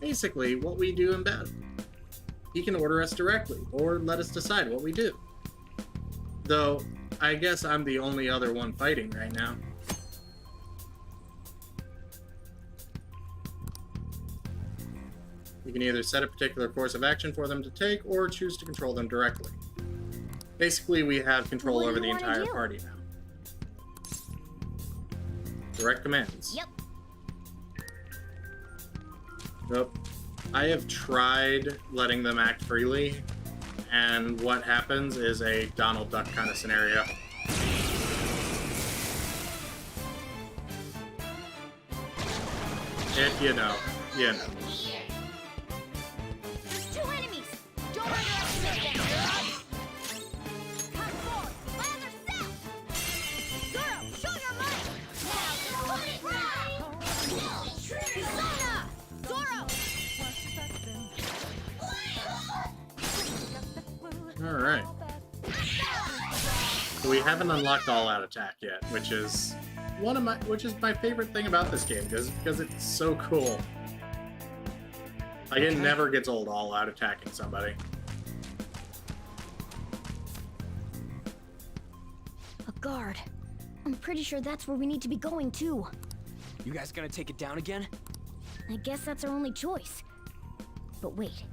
Basically, what we do in battle. He can order us directly, or let us decide what we do. Though, I guess I'm the only other one fighting right now. You can either set a particular course of action for them to take, or choose to control them directly. Basically, we have control What do over you the wanna entire do? party now. Direct commands. Yep. Nope. I have tried letting them act freely, and what happens is a Donald Duck kind of scenario. If you know, you know. There's 2 enemies! Don't underestimate them! Come forward! My other self! Zoro, show your might! Now, put it right! Sona! Zoro! Alright. We haven't unlocked all-out attack yet, which is my favorite thing about this game, because it's so cool. Like, it never gets old all-out attacking somebody. A guard. I'm pretty sure that's where we need to be going, too. You guys gonna take it down again? I guess that's our only choice. But wait.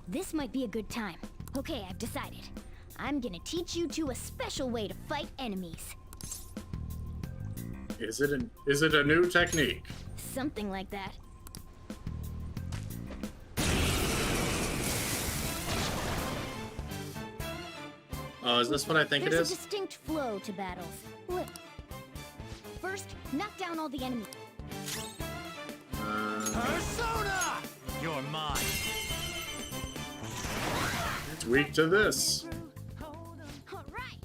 This might be a good time. Okay, I've decided. I'm gonna teach you two a special way to fight enemies. Is it a new technique? Something like that. Oh, is this what I think it There's is? a distinct flow to battles. First, knock down all the enemies. Persona! You're mine. It's weak to this. Alright!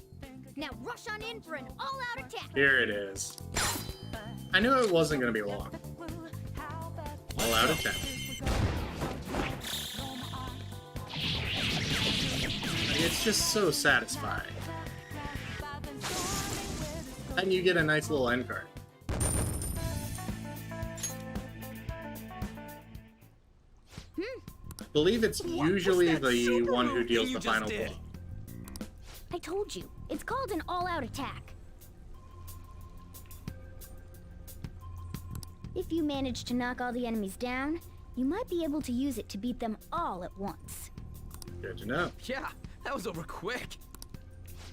Now rush on in for an all-out attack! Here it is. I knew it wasn't going to be long. All-out attack. It's just so satisfying. And you get a nice little end card. I believe it's usually the one who deals the final blow. I told you, it's called an all-out attack. If you manage to knock all the enemies down, you might be able to use it to beat them all at once. Good to know. Yeah, that was over quick.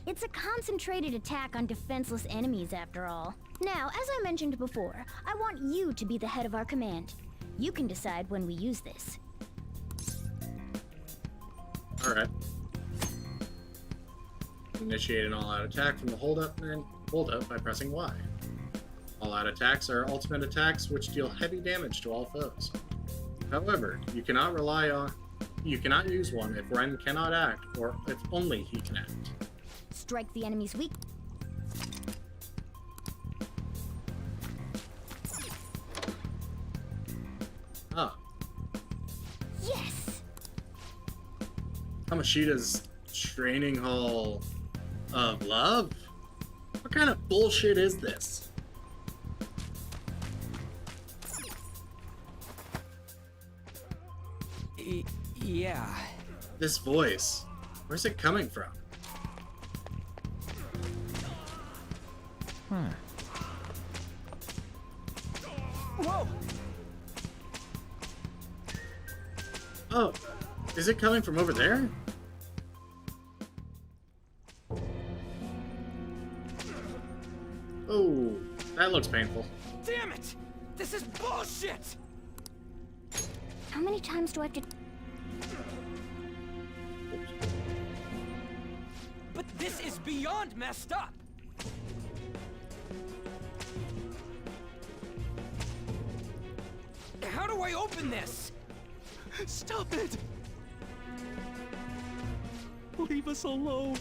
It's a concentrated attack on defenseless enemies, after all. Now, as I mentioned before, I want you to be the head of our command. You can decide when we use this. Alright. Initiate an all-out attack from the hold-up and hold-up by pressing Y. All-out attacks are ultimate attacks which deal heavy damage to all foes. However, you cannot use one if Ren cannot act, or if only he can act. Strike the enemy's weak. Ah. Yes! Kamoshida's training hall of love? What kind of bullshit is this? Yeah. This voice, where's it coming from? Whoa! Oh, is it coming from over there? Oh, that looks painful. Damn it! This is bullshit! How many times do I have to... But this is beyond messed up! How do I open this? Stop it! Leave us alone.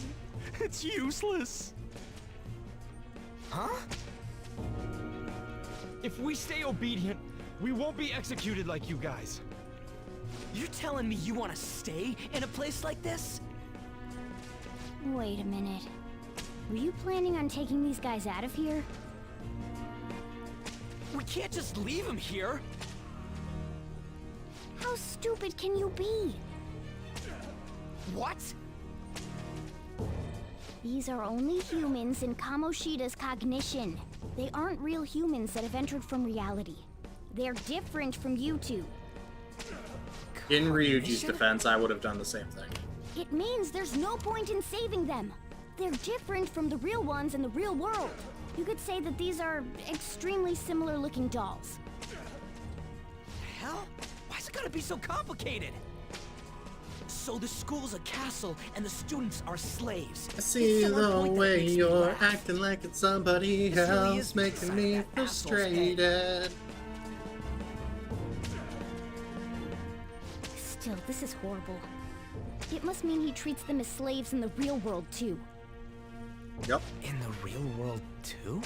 It's useless. Huh? If we stay obedient, we won't be executed like you guys. You're telling me you want to stay in a place like this? Wait a minute. Were you planning on taking these guys out of here? We can't just leave them here. How stupid can you be? What? These are only humans in Kamoshida's cognition. They aren't real humans that have entered from reality. They're different from you two. In Ryuji's defense, I would have done the same thing. It means there's no point in saving them. They're different from the real ones in the real world. You could say that these are extremely similar looking dolls. Hell? Why is Why's it gotta be so complicated? So the school's a castle and the students are slaves. I see It's at one the point that it way makes me you're laugh. acting like it's somebody This really else, is making inside me that asshole's head. frustrated. Still, this is horrible. It must mean he treats them as slaves in the real world, too. Yep. In the real world, too?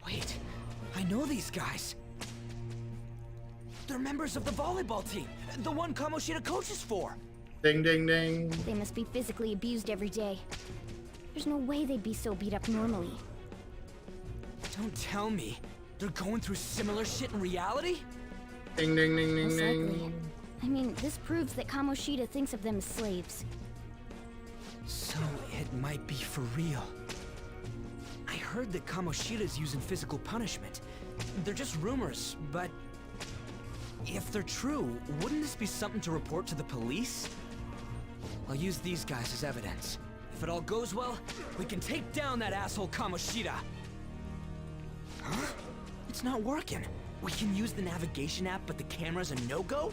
Wait, I know these guys. They're members of the volleyball team, the one Kamoshida coaches for. Ding, ding, ding. They must be physically abused every day. There's no way they'd be so beat up normally. Don't tell me they're going through similar shit in reality? Ding, ding, ding, ding, Most likely. ding. I mean, this proves that Kamoshida thinks of them as slaves. So it might be for real. I heard that Kamoshida's using physical punishment. They're just rumors, but if they're true, wouldn't this be something to report to the police? I'll use these guys as evidence. If it all goes well, we can take down that asshole Kamoshida. Huh? It's not working. We can use the navigation app, but the camera's a no-go?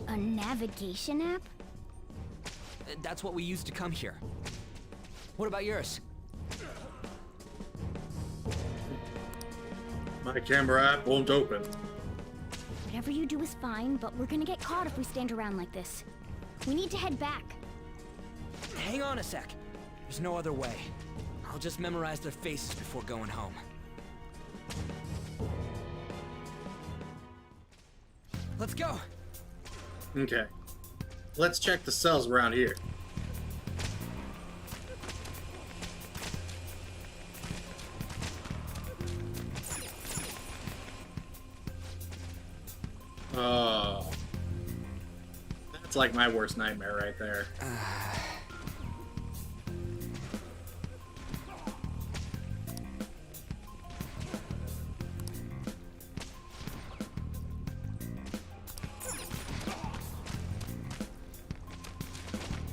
A navigation app? That's what we used to come here. What about yours? My camera app won't open. Whatever you do is fine, but we're gonna get caught if we stand around like this. We need to head back. Hang on a sec. There's no other way. I'll just memorize their faces before going home. Let's go! Okay. Let's check the cells around here. Oh. That's like my worst nightmare right there.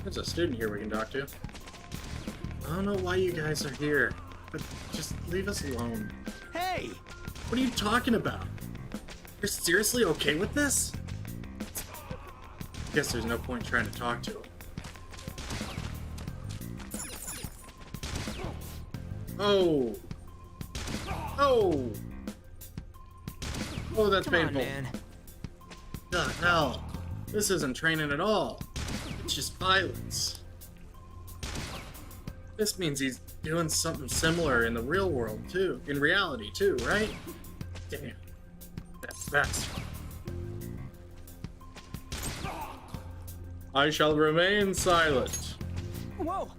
There's a student here we can talk to. I don't know why you guys are here, but just leave us alone. Hey! What are you talking about? You're seriously okay with this? Guess there's no point trying to talk to him. Oh! Oh! Oh, that's Come on, painful. man. The hell? This isn't training at all. It's just violence. This means he's doing something similar in the real world too. In reality too, right? Damn. That's I shall remain silent. Whoa!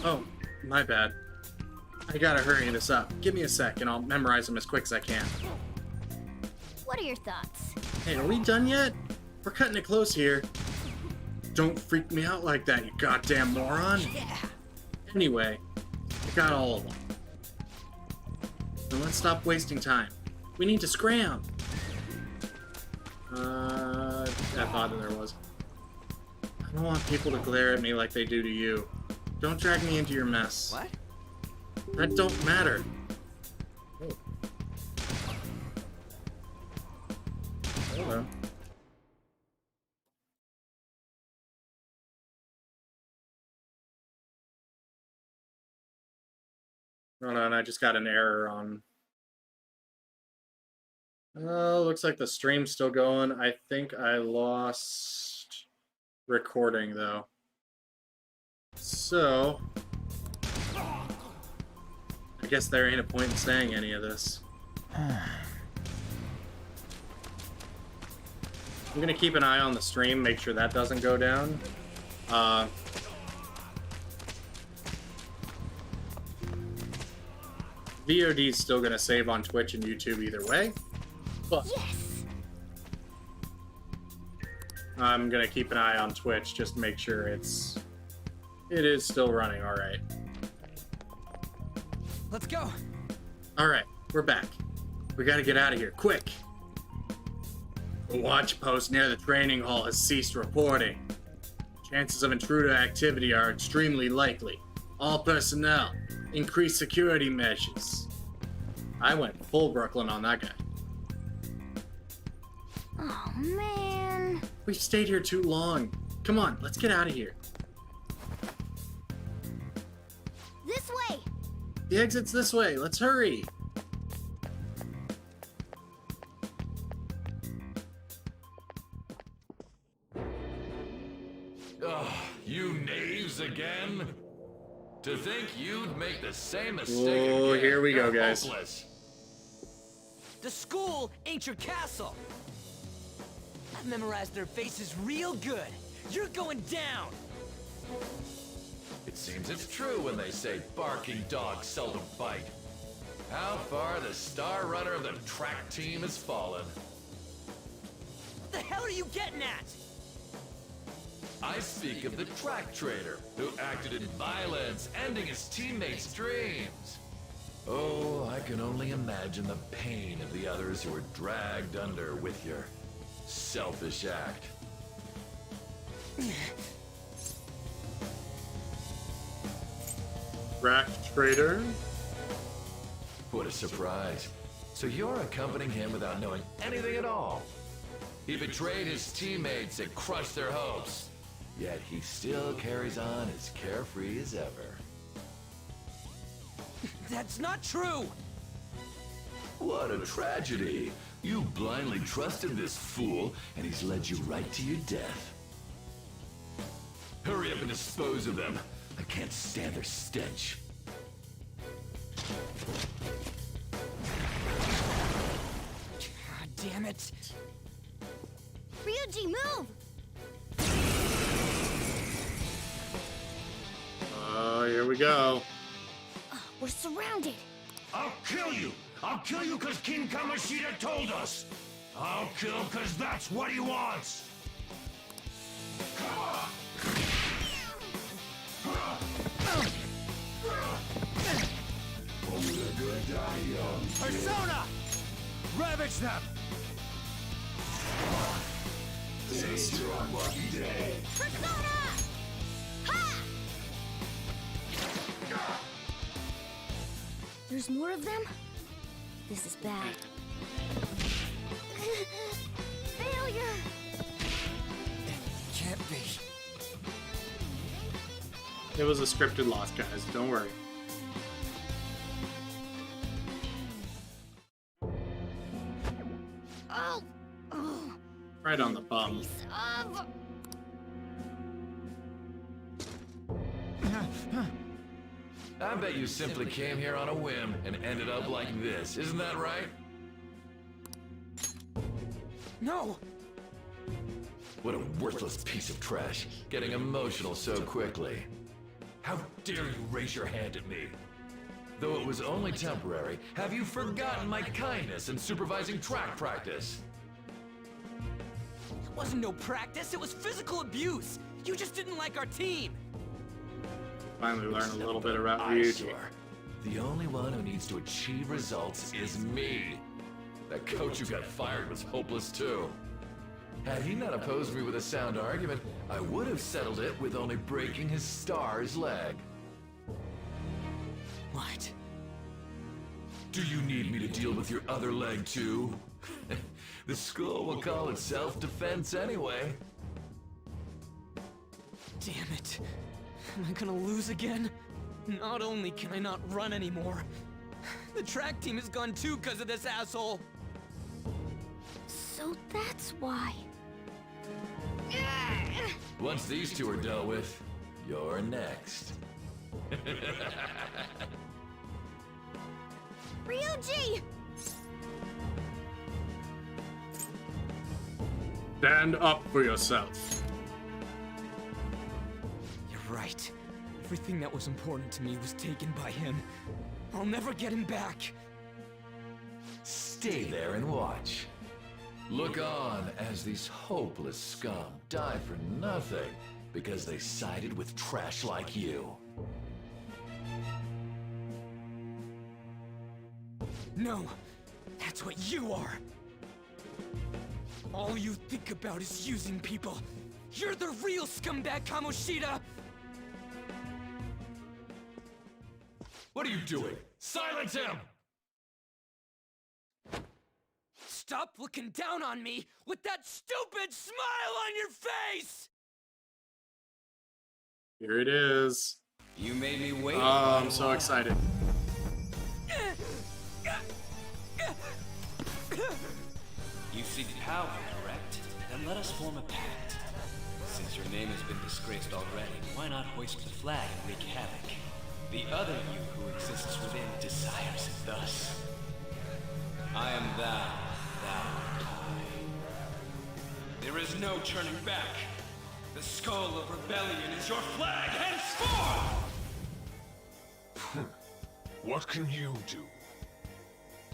Oh, my bad. I gotta hurry this up. Give me a sec and I'll memorize them as quick as I can. What are your thoughts? Hey, are we done yet? We're cutting it close here. Don't freak me out like that, you goddamn moron. Yeah! Anyway, I got all of them. Now let's stop wasting time. We need to scram. I thought there was. I don't want people to glare at me like they do to you. Don't drag me into your mess. What? That don't matter. Oh. Hello. Hold on, I just got an error on. Oh, looks like the stream's still going. I think I lost recording though. So, I guess there ain't a point in saying any of this. I'm gonna keep an eye on the stream, make sure that doesn't go down. VOD's still gonna save on Twitch and YouTube either way, but Yes! I'm gonna keep an eye on Twitch just to make sure it is still running all right. Let's go! All right, we're back. We gotta get out of here, quick! The watch post near the training hall has ceased reporting. Chances of intruder activity are extremely likely. All personnel, increase security measures. I went full Brooklyn on that guy. Oh, man. We've stayed here too long. Come on, let's get out of here. This way! The exit's this way. Let's hurry. Ugh, you knaves again? To think you'd make the same mistake Oh, again. here we go, You're guys. hopeless. The school ain't your castle. I've memorized their faces real good. You're going down. It seems it's true when they say barking dogs seldom bite. How far the star runner of the track team has fallen. What the hell are you getting at? I speak of the track trader who acted in violence, ending his teammates' dreams. Oh, I can only imagine the pain of the others who were dragged under with your selfish act. Rack trader. What a surprise. So you're accompanying him without knowing anything at all. He betrayed his teammates and crushed their hopes. Yet he still carries on as carefree as ever. That's not true. What a tragedy. You blindly trusted this fool, and he's led you right to your death. Hurry up and dispose of them. I can't stand their stench. God damn it. Ryuji, move! Oh, here we go. We're surrounded. I'll kill you! I'll kill you because King Kamoshida told us! I'll kill because that's what he wants! Persona! Ravage them! Taste your unlucky day! Persona! Ha! There's more of them? This is bad. Failure! Can't be. It was a scripted loss, guys. Don't worry. Oh! Oh! Right on the bum. Piece of... I bet you simply came here on a whim and ended up like this. Isn't that right? No! What a worthless piece of trash, getting emotional so quickly. How dare you raise your hand at me? Though it was only temporary, have you forgotten my kindness in supervising track practice? It wasn't no practice, it was physical abuse! You just didn't like our team! Finally learn a little bit about Ryuji. Eyesore. The only one who needs to achieve results is me. That coach who got fired was hopeless too. Had he not opposed me with a sound argument, I would have settled it with only breaking his star's leg. What? Do you need me to deal with your other leg too? The school will call it self-defense anyway. Damn it. Am I gonna lose again? Not only can I not run anymore, the track team is gone too because of this asshole. So that's why. Once these two are dealt with, you're next. Ryuji! Stand up for yourself. You're right. Everything that was important to me was taken by him. I'll never get him back. Stay there and watch. Look on as these hopeless scum die for nothing because they sided with trash like you. No, that's what you are. All you think about is using people. You're the real scumbag, Kamoshida! What are you doing? Silence him! stop looking down on me with that stupid smile on your face! Here it is. You made me wait. Oh, I'm so excited. You seek power, correct? Then let us form a pact. Since your name has been disgraced already, why not hoist the flag and wreak havoc? The other you who exists within desires it thus. I am thou, thou art I. There is no turning back. The skull of rebellion is your flag henceforth! What can you do?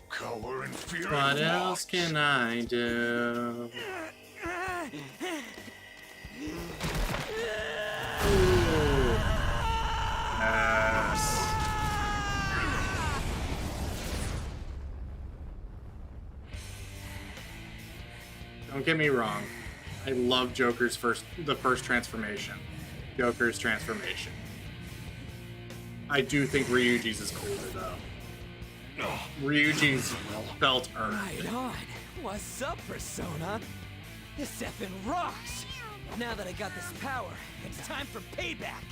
Cower in fear What and else can I do? Ooh. Yes. Don't get me wrong. I love Joker's the first transformation. Joker's transformation. I do think Ryuji's is cooler though. Ryuji's felt earned. Right on. What's up, Persona? This effing rocks! Now that I got this power, it's time for payback!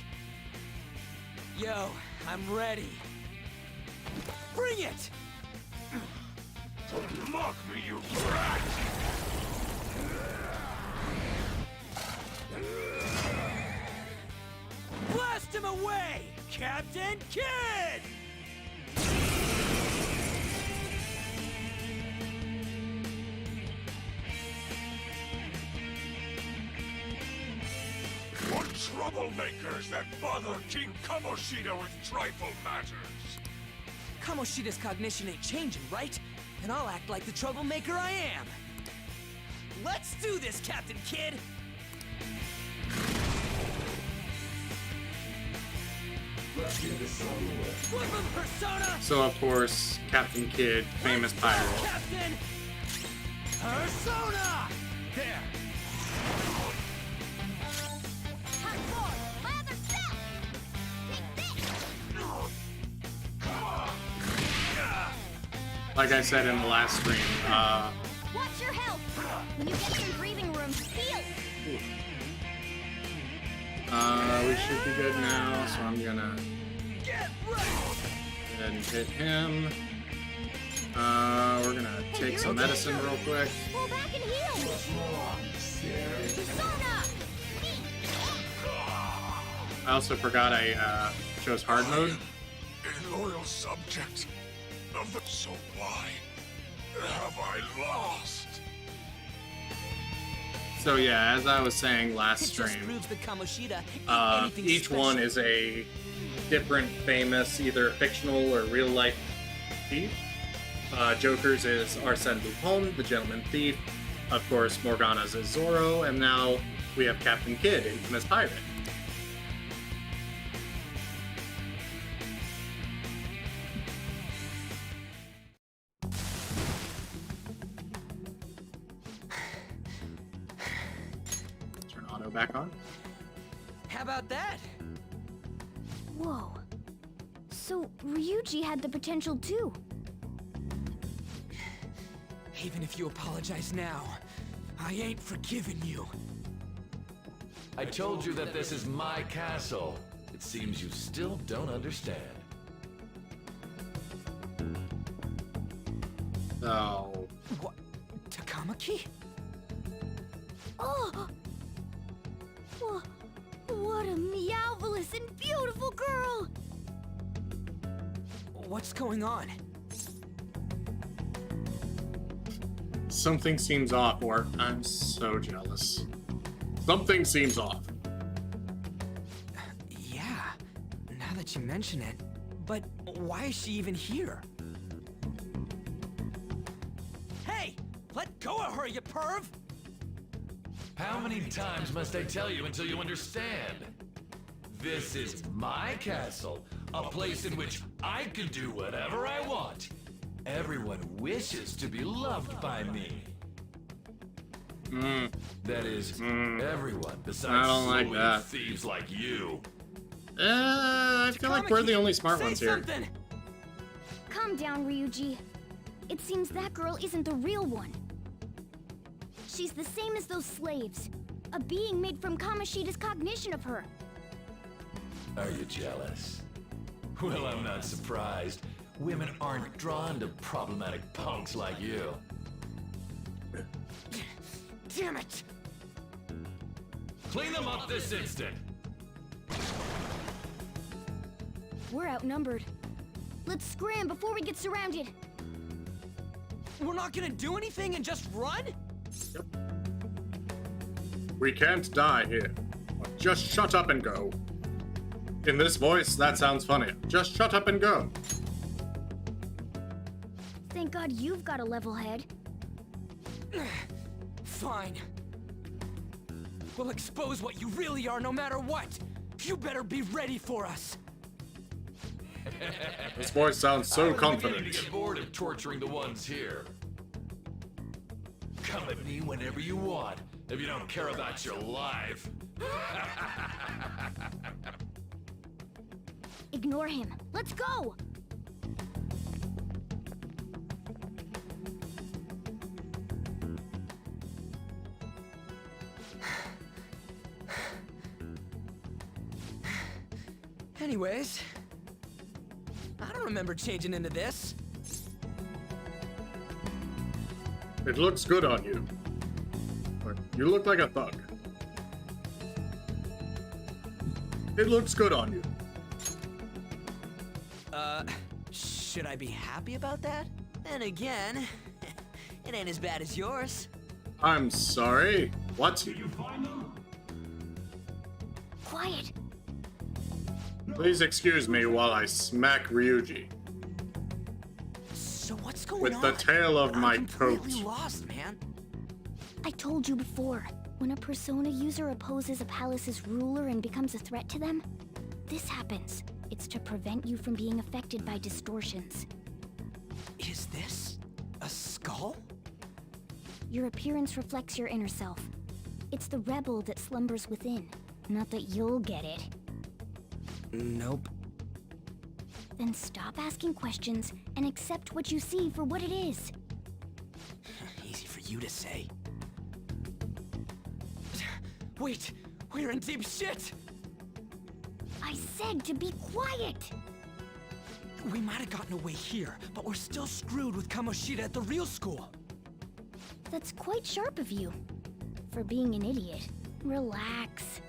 Yo, I'm ready. Bring it! Don't mock me, you brat! Blast him away, Captain Kidd! What troublemakers that bother King Kamoshida with trifle matters? Kamoshida's cognition ain't changing, right? And I'll act like the troublemaker I am. Let's do this, Captain Kidd! Flip him, Persona! So of course, Captain Kidd, famous pirate. Captain! Persona! There! My other self! Take this! Like I said in the last stream, Watch your health! When you get some breathing room, heal! we should be good now, so I'm gonna go ahead and hit him. We're gonna take some medicine real quick. Pull back and heal! Persona! I also forgot I chose hard mode. A loyal subject of the... So why have I lost? So yeah, as I was saying last It just stream, proves that Kamoshida ain't anything each special. one is a different famous, either fictional or real life thief. Joker's is Arsène Lupin, the Gentleman Thief. Of course, Morgana's is Zorro, and now we have Captain Kidd, infamous pirate. Turn auto back on. How about that? Whoa. So, Ryuji had the potential too. Even if you apologize now, I ain't forgiving you. I told you that this is my castle. It seems you still don't understand. Oh. What? Takamaki? Oh! What a meowvelous and beautiful girl! What's going on? Something seems off, or I'm so jealous. Something seems off. Yeah, now that you mention it. But why is she even here? Hey! Let go of her, you perv! How many times must I tell you until you understand? This is my castle, a place in which I can do whatever I want. Everyone wishes to be loved by me. That is, everyone besides I don't like silly that. thieves like you. I feel like we're the only smart Say ones here. something. Calm down, Ryuji. It seems that girl isn't the real one. She's the same as those slaves. A being made from Kamoshida's cognition of her. Are you jealous? Well, I'm not surprised. Women aren't drawn to problematic punks like you. Damn it! Clean them up this instant! We're outnumbered. Let's scram before we get surrounded. We're not gonna do anything and just run? Yep. We can't die here. Just shut up and go. In this voice, that sounds funny. Just shut up and go. Thank God you've got a level head. Fine. We'll expose what you really are no matter what. You better be ready for us. This voice sounds so I'm confident. beginning to get bored of torturing the ones here. Come at me whenever you want, if you don't care about your life. Ignore him. Let's go! Anyways, I don't remember changing into this. It looks good on you. You look like a thug. It looks good on you. Should I be happy about that? Then again, it ain't as bad as yours. I'm sorry. What? Did you find them? Quiet. Please excuse me while I smack Ryuji So what's going with on? the tail of my I'm coat. completely lost, man. I told you before, when a Persona user opposes a palace's ruler and becomes a threat to them, this happens. It's to prevent you from being affected by distortions. Is this a skull? Your appearance reflects your inner self. It's the rebel that slumbers within. Not that you'll get it. Nope. Then stop asking questions and accept what you see for what it is. Easy for you to say. Wait, we're in deep shit! I said to be quiet! We might have gotten away here, but we're still screwed with Kamoshida at the real school. That's quite sharp of you. For being an idiot. Relax.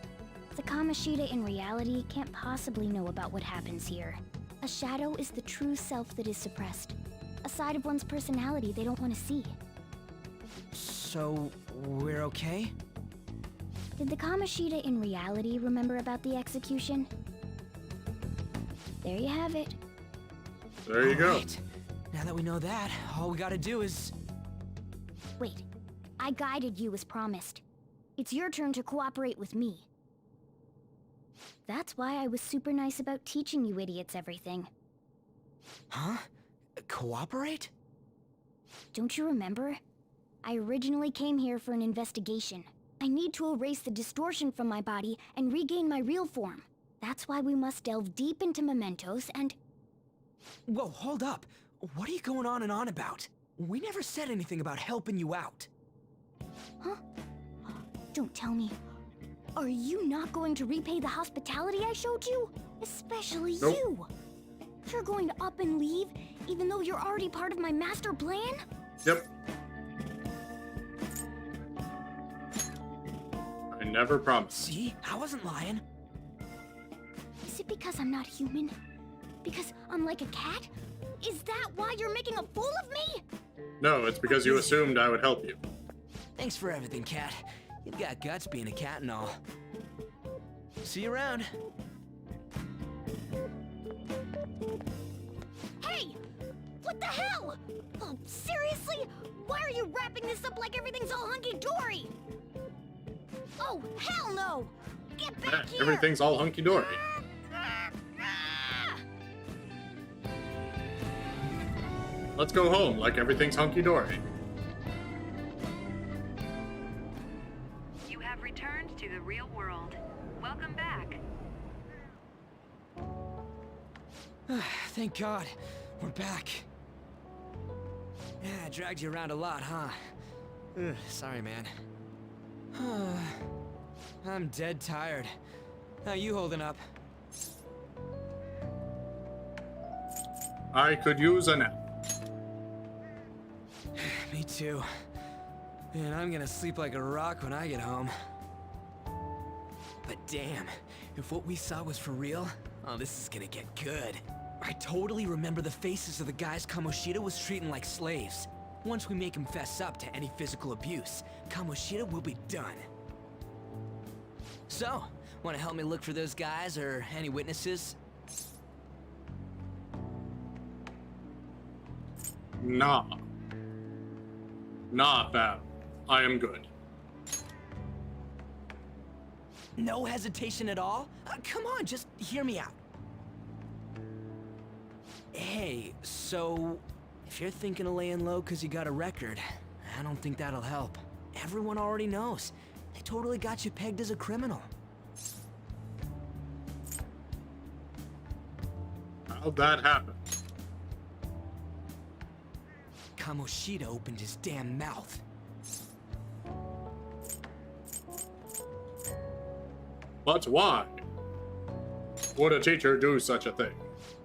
The Kamoshida in reality can't possibly know about what happens here. A shadow is the true self that is suppressed. A side of one's personality they don't want to see. So, we're okay? Did the Kamoshida in reality remember about the execution? There you have it. There you go. Alright. Now that we know that, all we gotta do is... Wait. I guided you as promised. It's your turn to cooperate with me. That's why I was super nice about teaching you idiots everything. Huh? Cooperate? Don't you remember? I originally came here for an investigation. I need to erase the distortion from my body and regain my real form. That's why we must delve deep into mementos and... Whoa, hold up. What are you going on and on about? We never said anything about helping you out. Huh? Don't tell me. Are you not going to repay the hospitality I showed you? Especially Nope. you! You're going to up and leave, even though you're already part of my master plan? Yep. I never promised. See? I wasn't lying. Is it because I'm not human? Because I'm like a cat? Is that why you're making a fool of me? No, it's because you assumed I would help you. Thanks for everything, cat. You've got guts being a cat and all. See you around. Hey! What the hell? Oh, seriously? Why are you wrapping this up like everything's all hunky-dory? Oh, hell no! Get back here! Everything's all hunky-dory. Let's go home like everything's hunky-dory. You have returned to the real world. Welcome back. Thank God. We're back. Yeah, I dragged you around a lot, huh? Sorry, man. I'm dead tired. How you holding up? I could use a nap. Me too. Man, I'm gonna sleep like a rock when I get home. But damn, if what we saw was for real, oh, this is gonna get good. I totally remember the faces of the guys Kamoshida was treating like slaves. Once we make him fess up to any physical abuse, Kamoshida will be done. So, wanna help me look for those guys or any witnesses? Nah. Nah, fam. I am good. No hesitation at all? Come on, just hear me out. Hey, so if you're thinking of laying low because you got a record, I don't think that'll help. Everyone already knows. They totally got you pegged as a criminal. How'd that happen? Kamoshida opened his damn mouth. But why? Would a teacher do such a thing?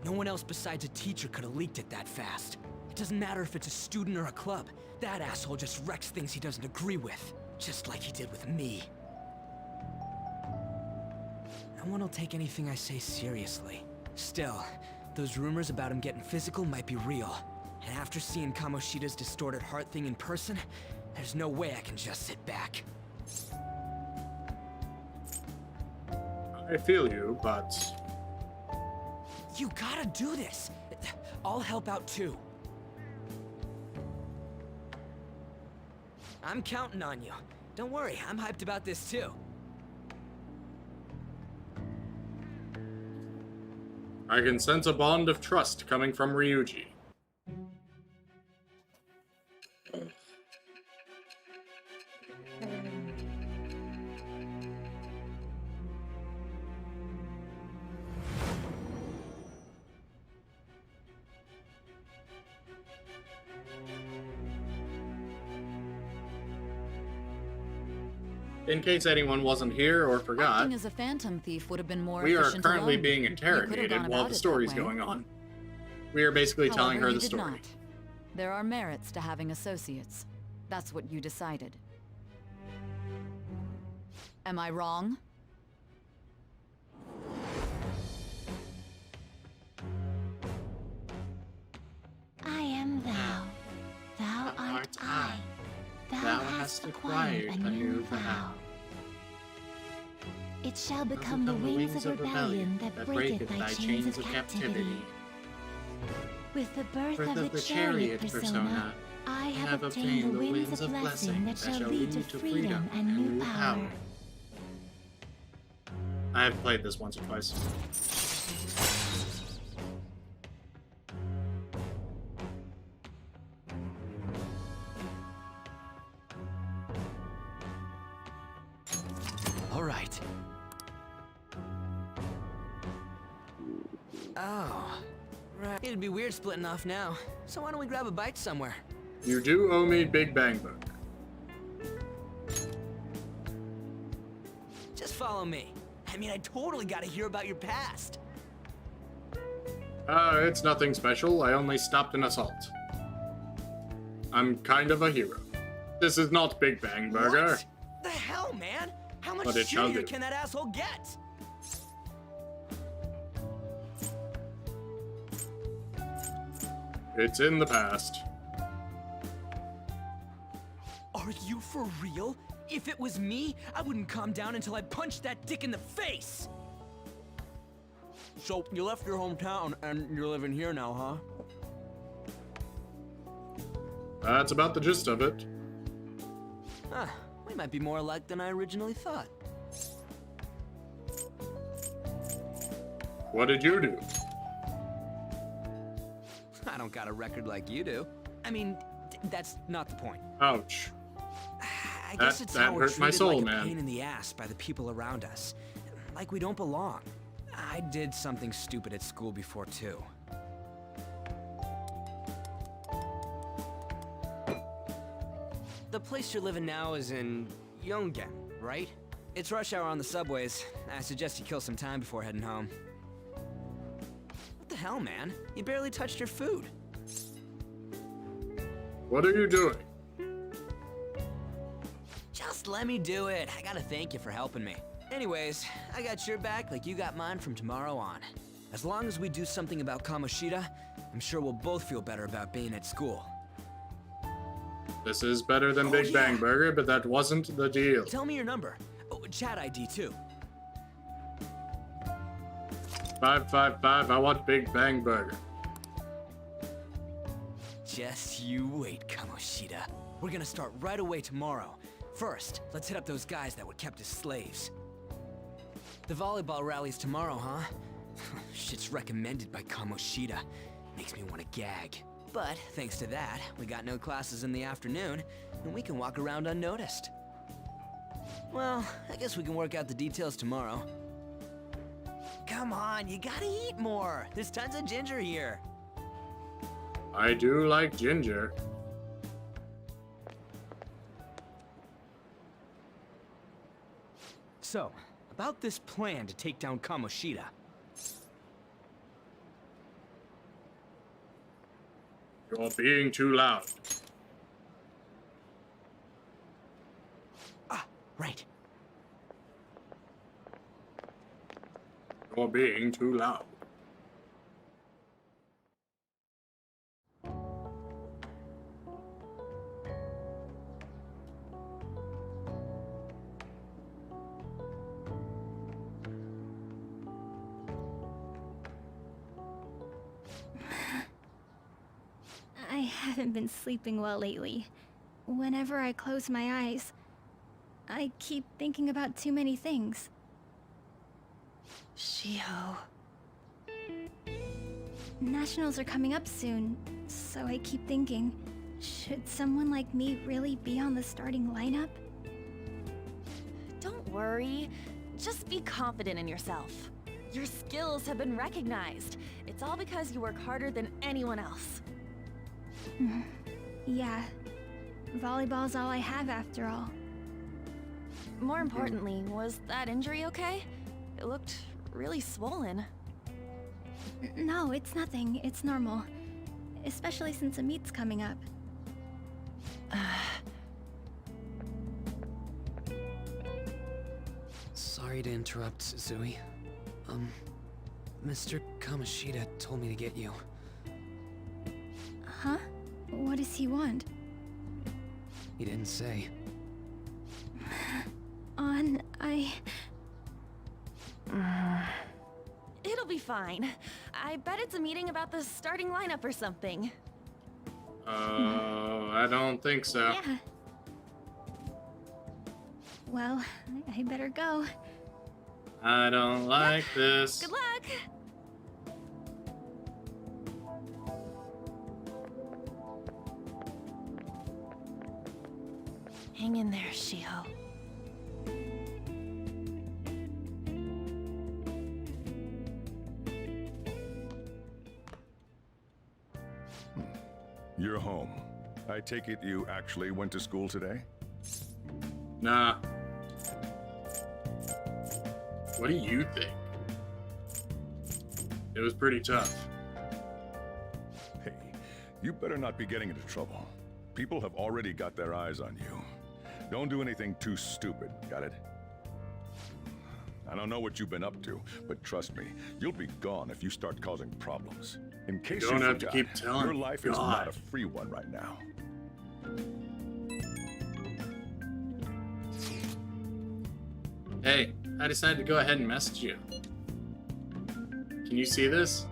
No one else besides a teacher could have leaked it that fast. It doesn't matter if it's a student or a club. That asshole just wrecks things he doesn't agree with. Just like he did with me. No one will take anything I say seriously. Still, those rumors about him getting physical might be real. And after seeing Kamoshida's distorted heart thing in person, there's no way I can just sit back. I feel you, but... You gotta do this! I'll help out too. I'm counting on you. Don't worry, I'm hyped about this too. I can sense a bond of trust coming from Ryuji. In case anyone wasn't here or forgot, Acting as a phantom thief would have been more we are efficient currently alone. being You could have interrogated gone while about the it story's that way. going on. We are basically telling However, her you the did story. not. There are merits to having associates. That's what you decided. Am I wrong? I am thou. Thou art I. Thou hast acquired a new vow. It shall become the wings of rebellion that breaketh thy chains of captivity. With the birth of the chariot persona, I have obtained the winds of blessing that shall lead to freedom and new power. I have played this once or twice. All right. Oh, right. It'd be weird splitting off now. So why don't we grab a bite somewhere? You do owe me Big Bang Burger. Just follow me. I mean, I totally gotta hear about your past. It's nothing special. I only stopped an assault. I'm kind of a hero. This is not Big Bang Burger. What? The hell, man? How much But it shall shittier do. can that asshole get? It's in the past. Are you for real? If it was me, I wouldn't calm down until I punched that dick in the face! So, you left your hometown and you're living here now, huh? That's about the gist of it. Huh, we might be more alike than I originally thought. What did you do? I don't got a record like you do. I mean, that's not the point. Ouch. I guess it's how we're hurt my treated soul, like man. a pain in the ass by the people around us. Like we don't belong. I did something stupid at school before, too. the place you're living now is in Yongen, right? It's rush hour on the subways. I suggest you kill some time before heading home. What the hell, man? You barely touched your food. What are you doing? Just let me do it. I gotta thank you for helping me. Anyways, I got your back like you got mine from tomorrow on. As long as we do something about Kamoshida, I'm sure we'll both feel better about being at school. This is better than Big Bang Burger, but that wasn't the deal. Tell me your number. Oh, chat ID too. 555, I want Big Bang Burger. Just you wait, Kamoshida. We're gonna start right away tomorrow. First, let's hit up those guys that were kept as slaves. The volleyball rally's tomorrow, huh? Shit's recommended by Kamoshida. Makes me want to gag. But thanks to that, we got no classes in the afternoon, and we can walk around unnoticed. Well, I guess we can work out the details tomorrow. Come on, you gotta eat more. There's tons of ginger here. I do like ginger. So, about this plan to take down Kamoshida. You're being too loud. Ah, right. You're being too loud. I haven't been sleeping well lately. Whenever I close my eyes, I keep thinking about too many things. Shiho. Nationals are coming up soon, so I keep thinking, should someone like me really be on the starting lineup? Don't worry. Just be confident in yourself. Your skills have been recognized. It's all because you work harder than anyone else. Yeah. Volleyball's all I have after all. More importantly, was that injury okay? It looked really swollen. No, it's nothing. It's normal. Especially since a meet's coming up. Sorry to interrupt, Zui. Mr. Kamoshida told me to get you. Huh? What does he want? He didn't say. It'll be fine. I bet it's a meeting about the starting lineup or something. I don't think so. Yeah. Well, I better go. I don't like this. Good luck! Hang in there, Shiho. You're home. I take it you actually went to school today? Nah. What do you think? It was pretty tough. Hey, you better not be getting into trouble. People have already got their eyes on you. Don't do anything too stupid, got it? I don't know what you've been up to, but trust me, you'll be gone if you start causing problems. In case you don't have forgot, to keep telling your me. life is not a free one right now. Hey, I decided to go ahead and message you. Can you see this?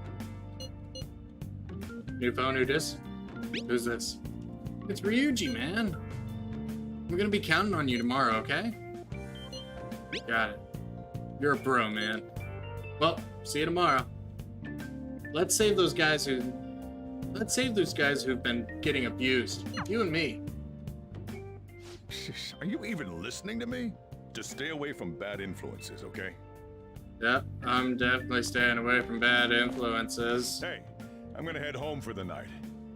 New phone, who dis? Who's this? It's Ryuji, man. We're gonna be counting on you tomorrow, okay? Got it. You're a bro, man. Well, see you tomorrow. Let's save those guys who've been getting abused. You and me. Are you even listening to me? Just stay away from bad influences, okay? Yep, I'm definitely staying away from bad influences. Hey, I'm gonna head home for the night.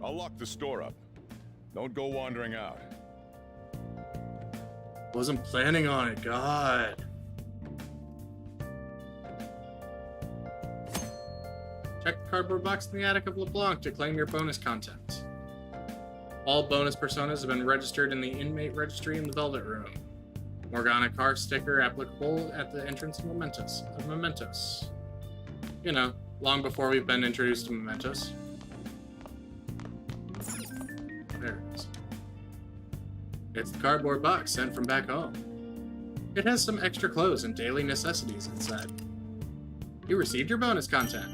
I'll lock the store up. Don't go wandering out. Wasn't planning on it, God. Check the cardboard box in the attic of LeBlanc to claim your bonus content. All bonus personas have been registered in the inmate registry in the Velvet Room. Morgana car sticker applicable at the entrance of Mementos. You know, long before we've been introduced to Mementos. There it is. It's the cardboard box sent from back home. It has some extra clothes and daily necessities inside. You received your bonus content.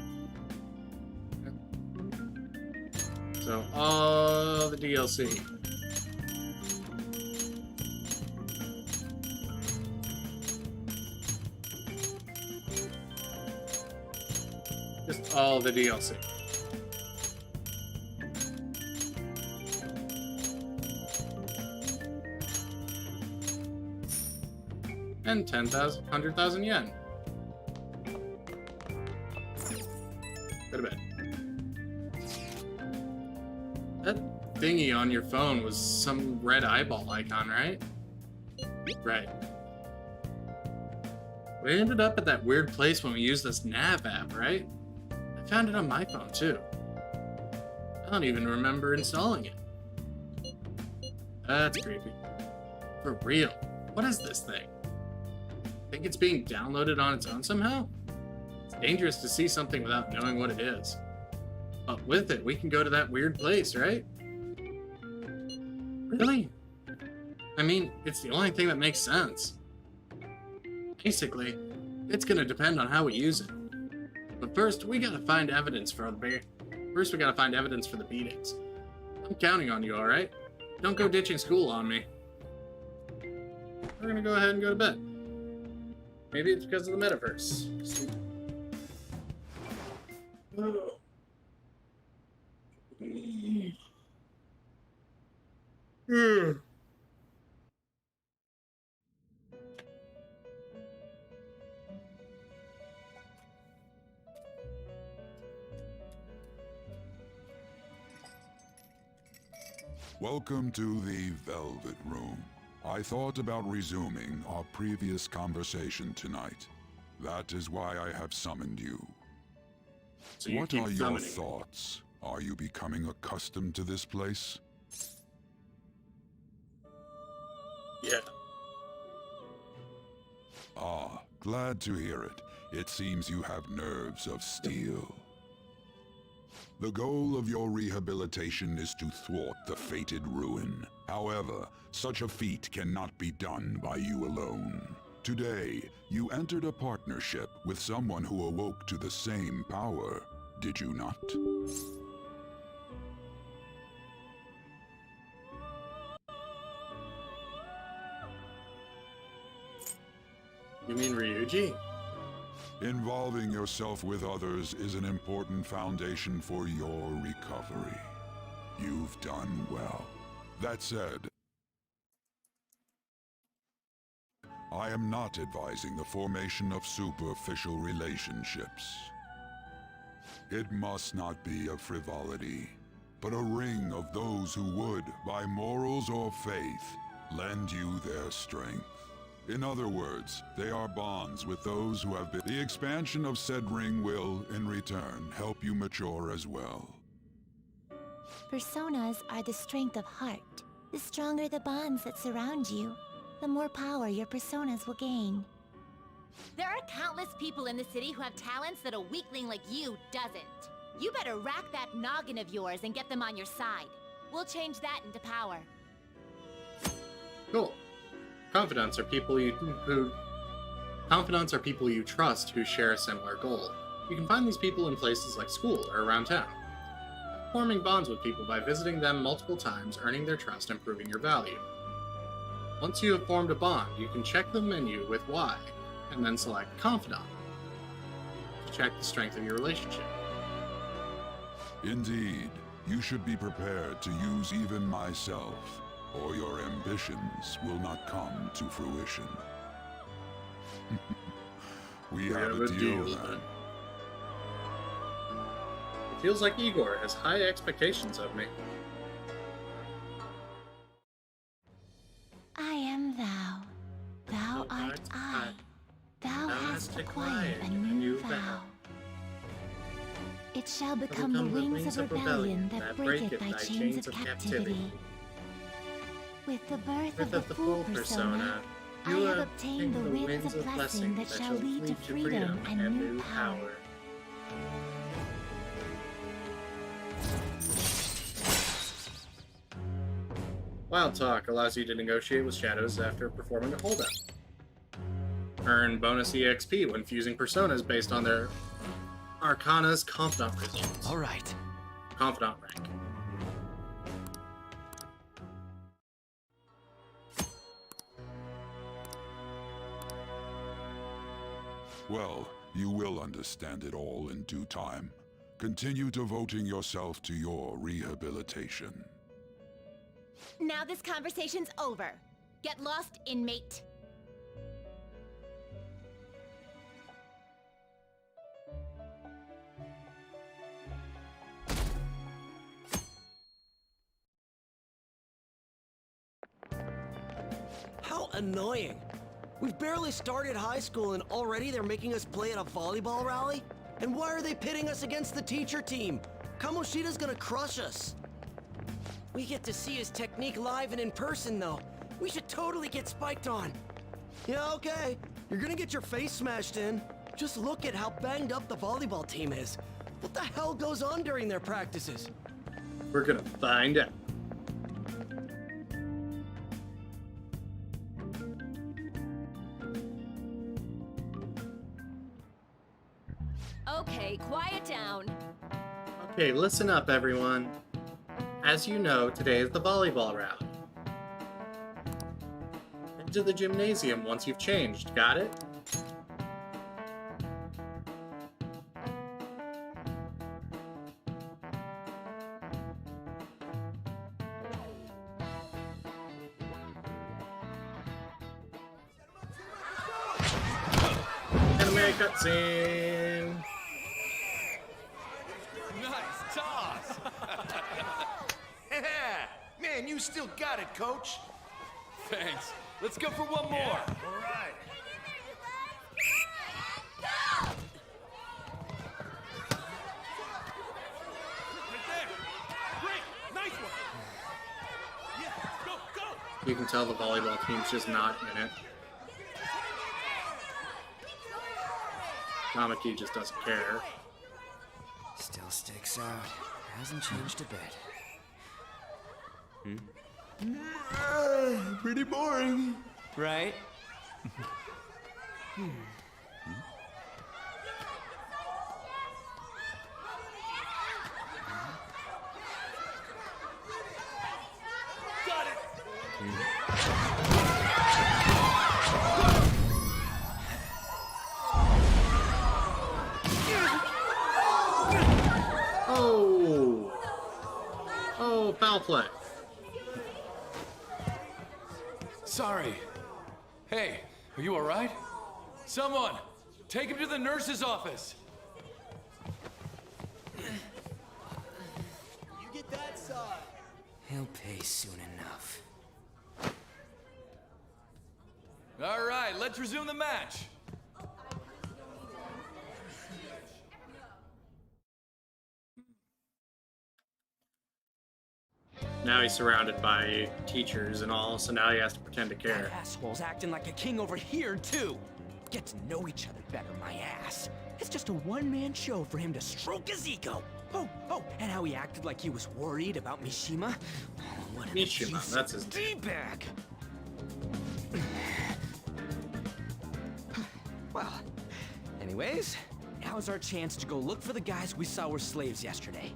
So, all the DLC. Just all the DLC. And 100,000 yen. Go to bed. That thingy on your phone was some red eyeball icon, right? Right. We ended up at that weird place when we used this nav app, right? I found it on my phone, too. I don't even remember installing it. That's creepy. For real. What is this thing? Think it's being downloaded on its own somehow? It's dangerous to see something without knowing what it is. But with it, we can go to that weird place, right? Really? I mean, it's the only thing that makes sense. Basically, it's gonna depend on how we use it. But first, we gotta find evidence for the beatings. I'm counting on you, alright? Don't go ditching school on me. We're gonna go ahead and go to bed. Maybe it's because of the metaverse. Welcome to the Velvet Room. I thought about resuming our previous conversation tonight. That is why I have summoned you. So you What keep are your summoning. thoughts? Are you becoming accustomed to this place? Yeah. Ah, glad to hear it. It seems you have nerves of steel. The goal of your rehabilitation is to thwart the fated ruin. However, such a feat cannot be done by you alone. Today, you entered a partnership with someone who awoke to the same power, did you not? You mean Ryuji? Involving yourself with others is an important foundation for your recovery. You've done well. That said, I am not advising the formation of superficial relationships. It must not be a frivolity, but a ring of those who would, by morals or faith, lend you their strength. In other words, they are bonds with those who have been. The expansion of said ring will, in return, help you mature as well. Personas are the strength of heart. The stronger the bonds that surround you, the more power your personas will gain. There are countless people in the city who have talents that a weakling like you doesn't. You better rack that noggin of yours and get them on your side. We'll change that into power. Cool. Confidants are people you trust who share a similar goal. You can find these people in places like school or around town. Forming bonds with people by visiting them multiple times, earning their trust, and proving your value. Once you have formed a bond, you can check the menu with Y, and then select Confidant to check the strength of your relationship. Indeed, you should be prepared to use even myself, or your ambitions will not come to fruition. We have a deal then. It feels like Igor has high expectations of me. I am thou. to quiet a new vow. It shall become the wings of rebellion that breaketh thy chains of captivity. With the birth of the full persona, I have obtained the winds of blessing that shall lead to freedom and new power. Wild Talk allows you to negotiate with shadows after performing a holdup. Earn bonus EXP when fusing personas based on their Arcana's Confidant results. Alright. Confidant rank. Well, you will understand it all in due time. Continue devoting yourself to your rehabilitation. Now this conversation's over. Get lost, inmate. How annoying. We've barely started high school and already they're making us play at a volleyball rally? And why are they pitting us against the teacher team? Kamoshida's gonna crush us. We get to see his technique live and in person, though. We should totally get spiked on. Yeah, okay. You're gonna get your face smashed in. Just look at how banged up the volleyball team is. What the hell goes on during their practices? We're gonna find out. Okay, quiet down. Okay, listen up, everyone. As you know, today is the volleyball rally. Head to the gymnasium once you've changed, got it? Anime cutscene! Nice toss! Man, you still got it, coach. Thanks. Let's go for one more. All right. Right there. Great. Nice one. Yeah, go, go. You can tell the volleyball team's just not in it. Namaki just doesn't care. Still sticks out. Hasn't changed a bit. Pretty boring. Right? Got it. Oh! Oh, foul play. Sorry. Hey, are you alright? Someone, take him to the nurse's office. You get that side. He'll pay soon enough. Alright, let's resume the match. Now he's surrounded by teachers and all, so now he has to pretend to care. That asshole's acting like a king over here, too. Get to know each other better, my ass. It's just a one-man show for him to stroke his ego. Oh, and how he acted like he was worried about Mishima. Oh, what an Mishima, abusive that's his name. D-bag. Well, anyways, now's our chance to go look for the guys we saw were slaves yesterday.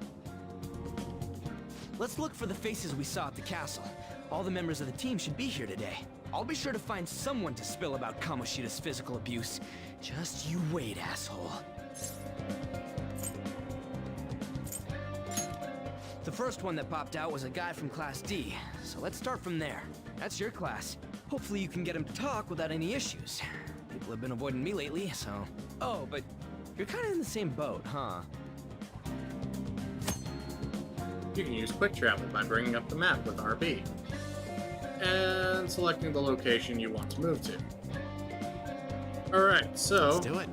Let's look for the faces we saw at the castle. All the members of the team should be here today. I'll be sure to find someone to spill about Kamoshida's physical abuse. Just you wait, asshole. The first one that popped out was a guy from Class D, so let's start from there. That's your class. Hopefully you can get him to talk without any issues. People have been avoiding me lately, so... Oh, but you're kind of in the same boat, huh? You can use quick travel by bringing up the map with RB and selecting the location you want to move to. Alright, so let's do it.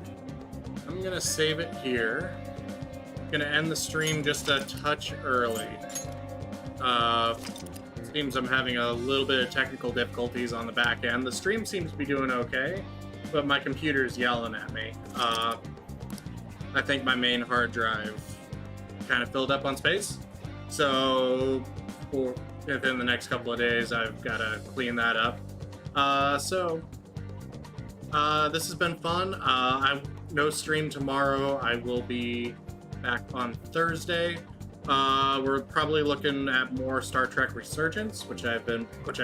I'm gonna save it here. Gonna end the stream just a touch early. Seems I'm having a little bit of technical difficulties on the back end. The stream seems to be doing okay, but my computer's yelling at me. I think my main hard drive kind of filled up on space. So within the next couple of days, I've got to clean that up. This has been fun. No stream tomorrow. I will be back on Thursday. We're probably looking at more Star Trek Resurgence, which I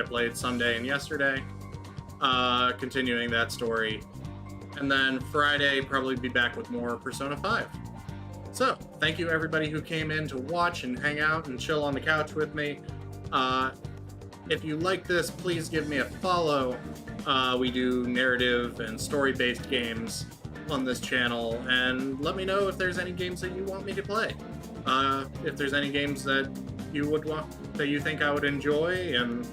played Sunday and yesterday. Continuing that story. And then Friday, probably be back with more Persona 5. So, thank you everybody who came in to watch and hang out and chill on the couch with me. If you like this, please give me a follow. We do narrative and story-based games on this channel, and let me know if there's any games that you want me to play. If there's any games that you think I would enjoy and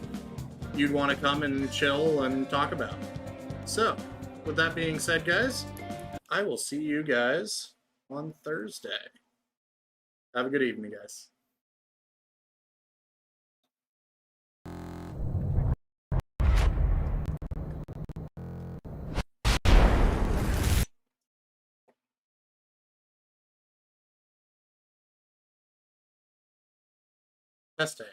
you'd want to come and chill and talk about. So, with that being said, guys, I will see you guys on Thursday. Have a good evening, guys. Testing.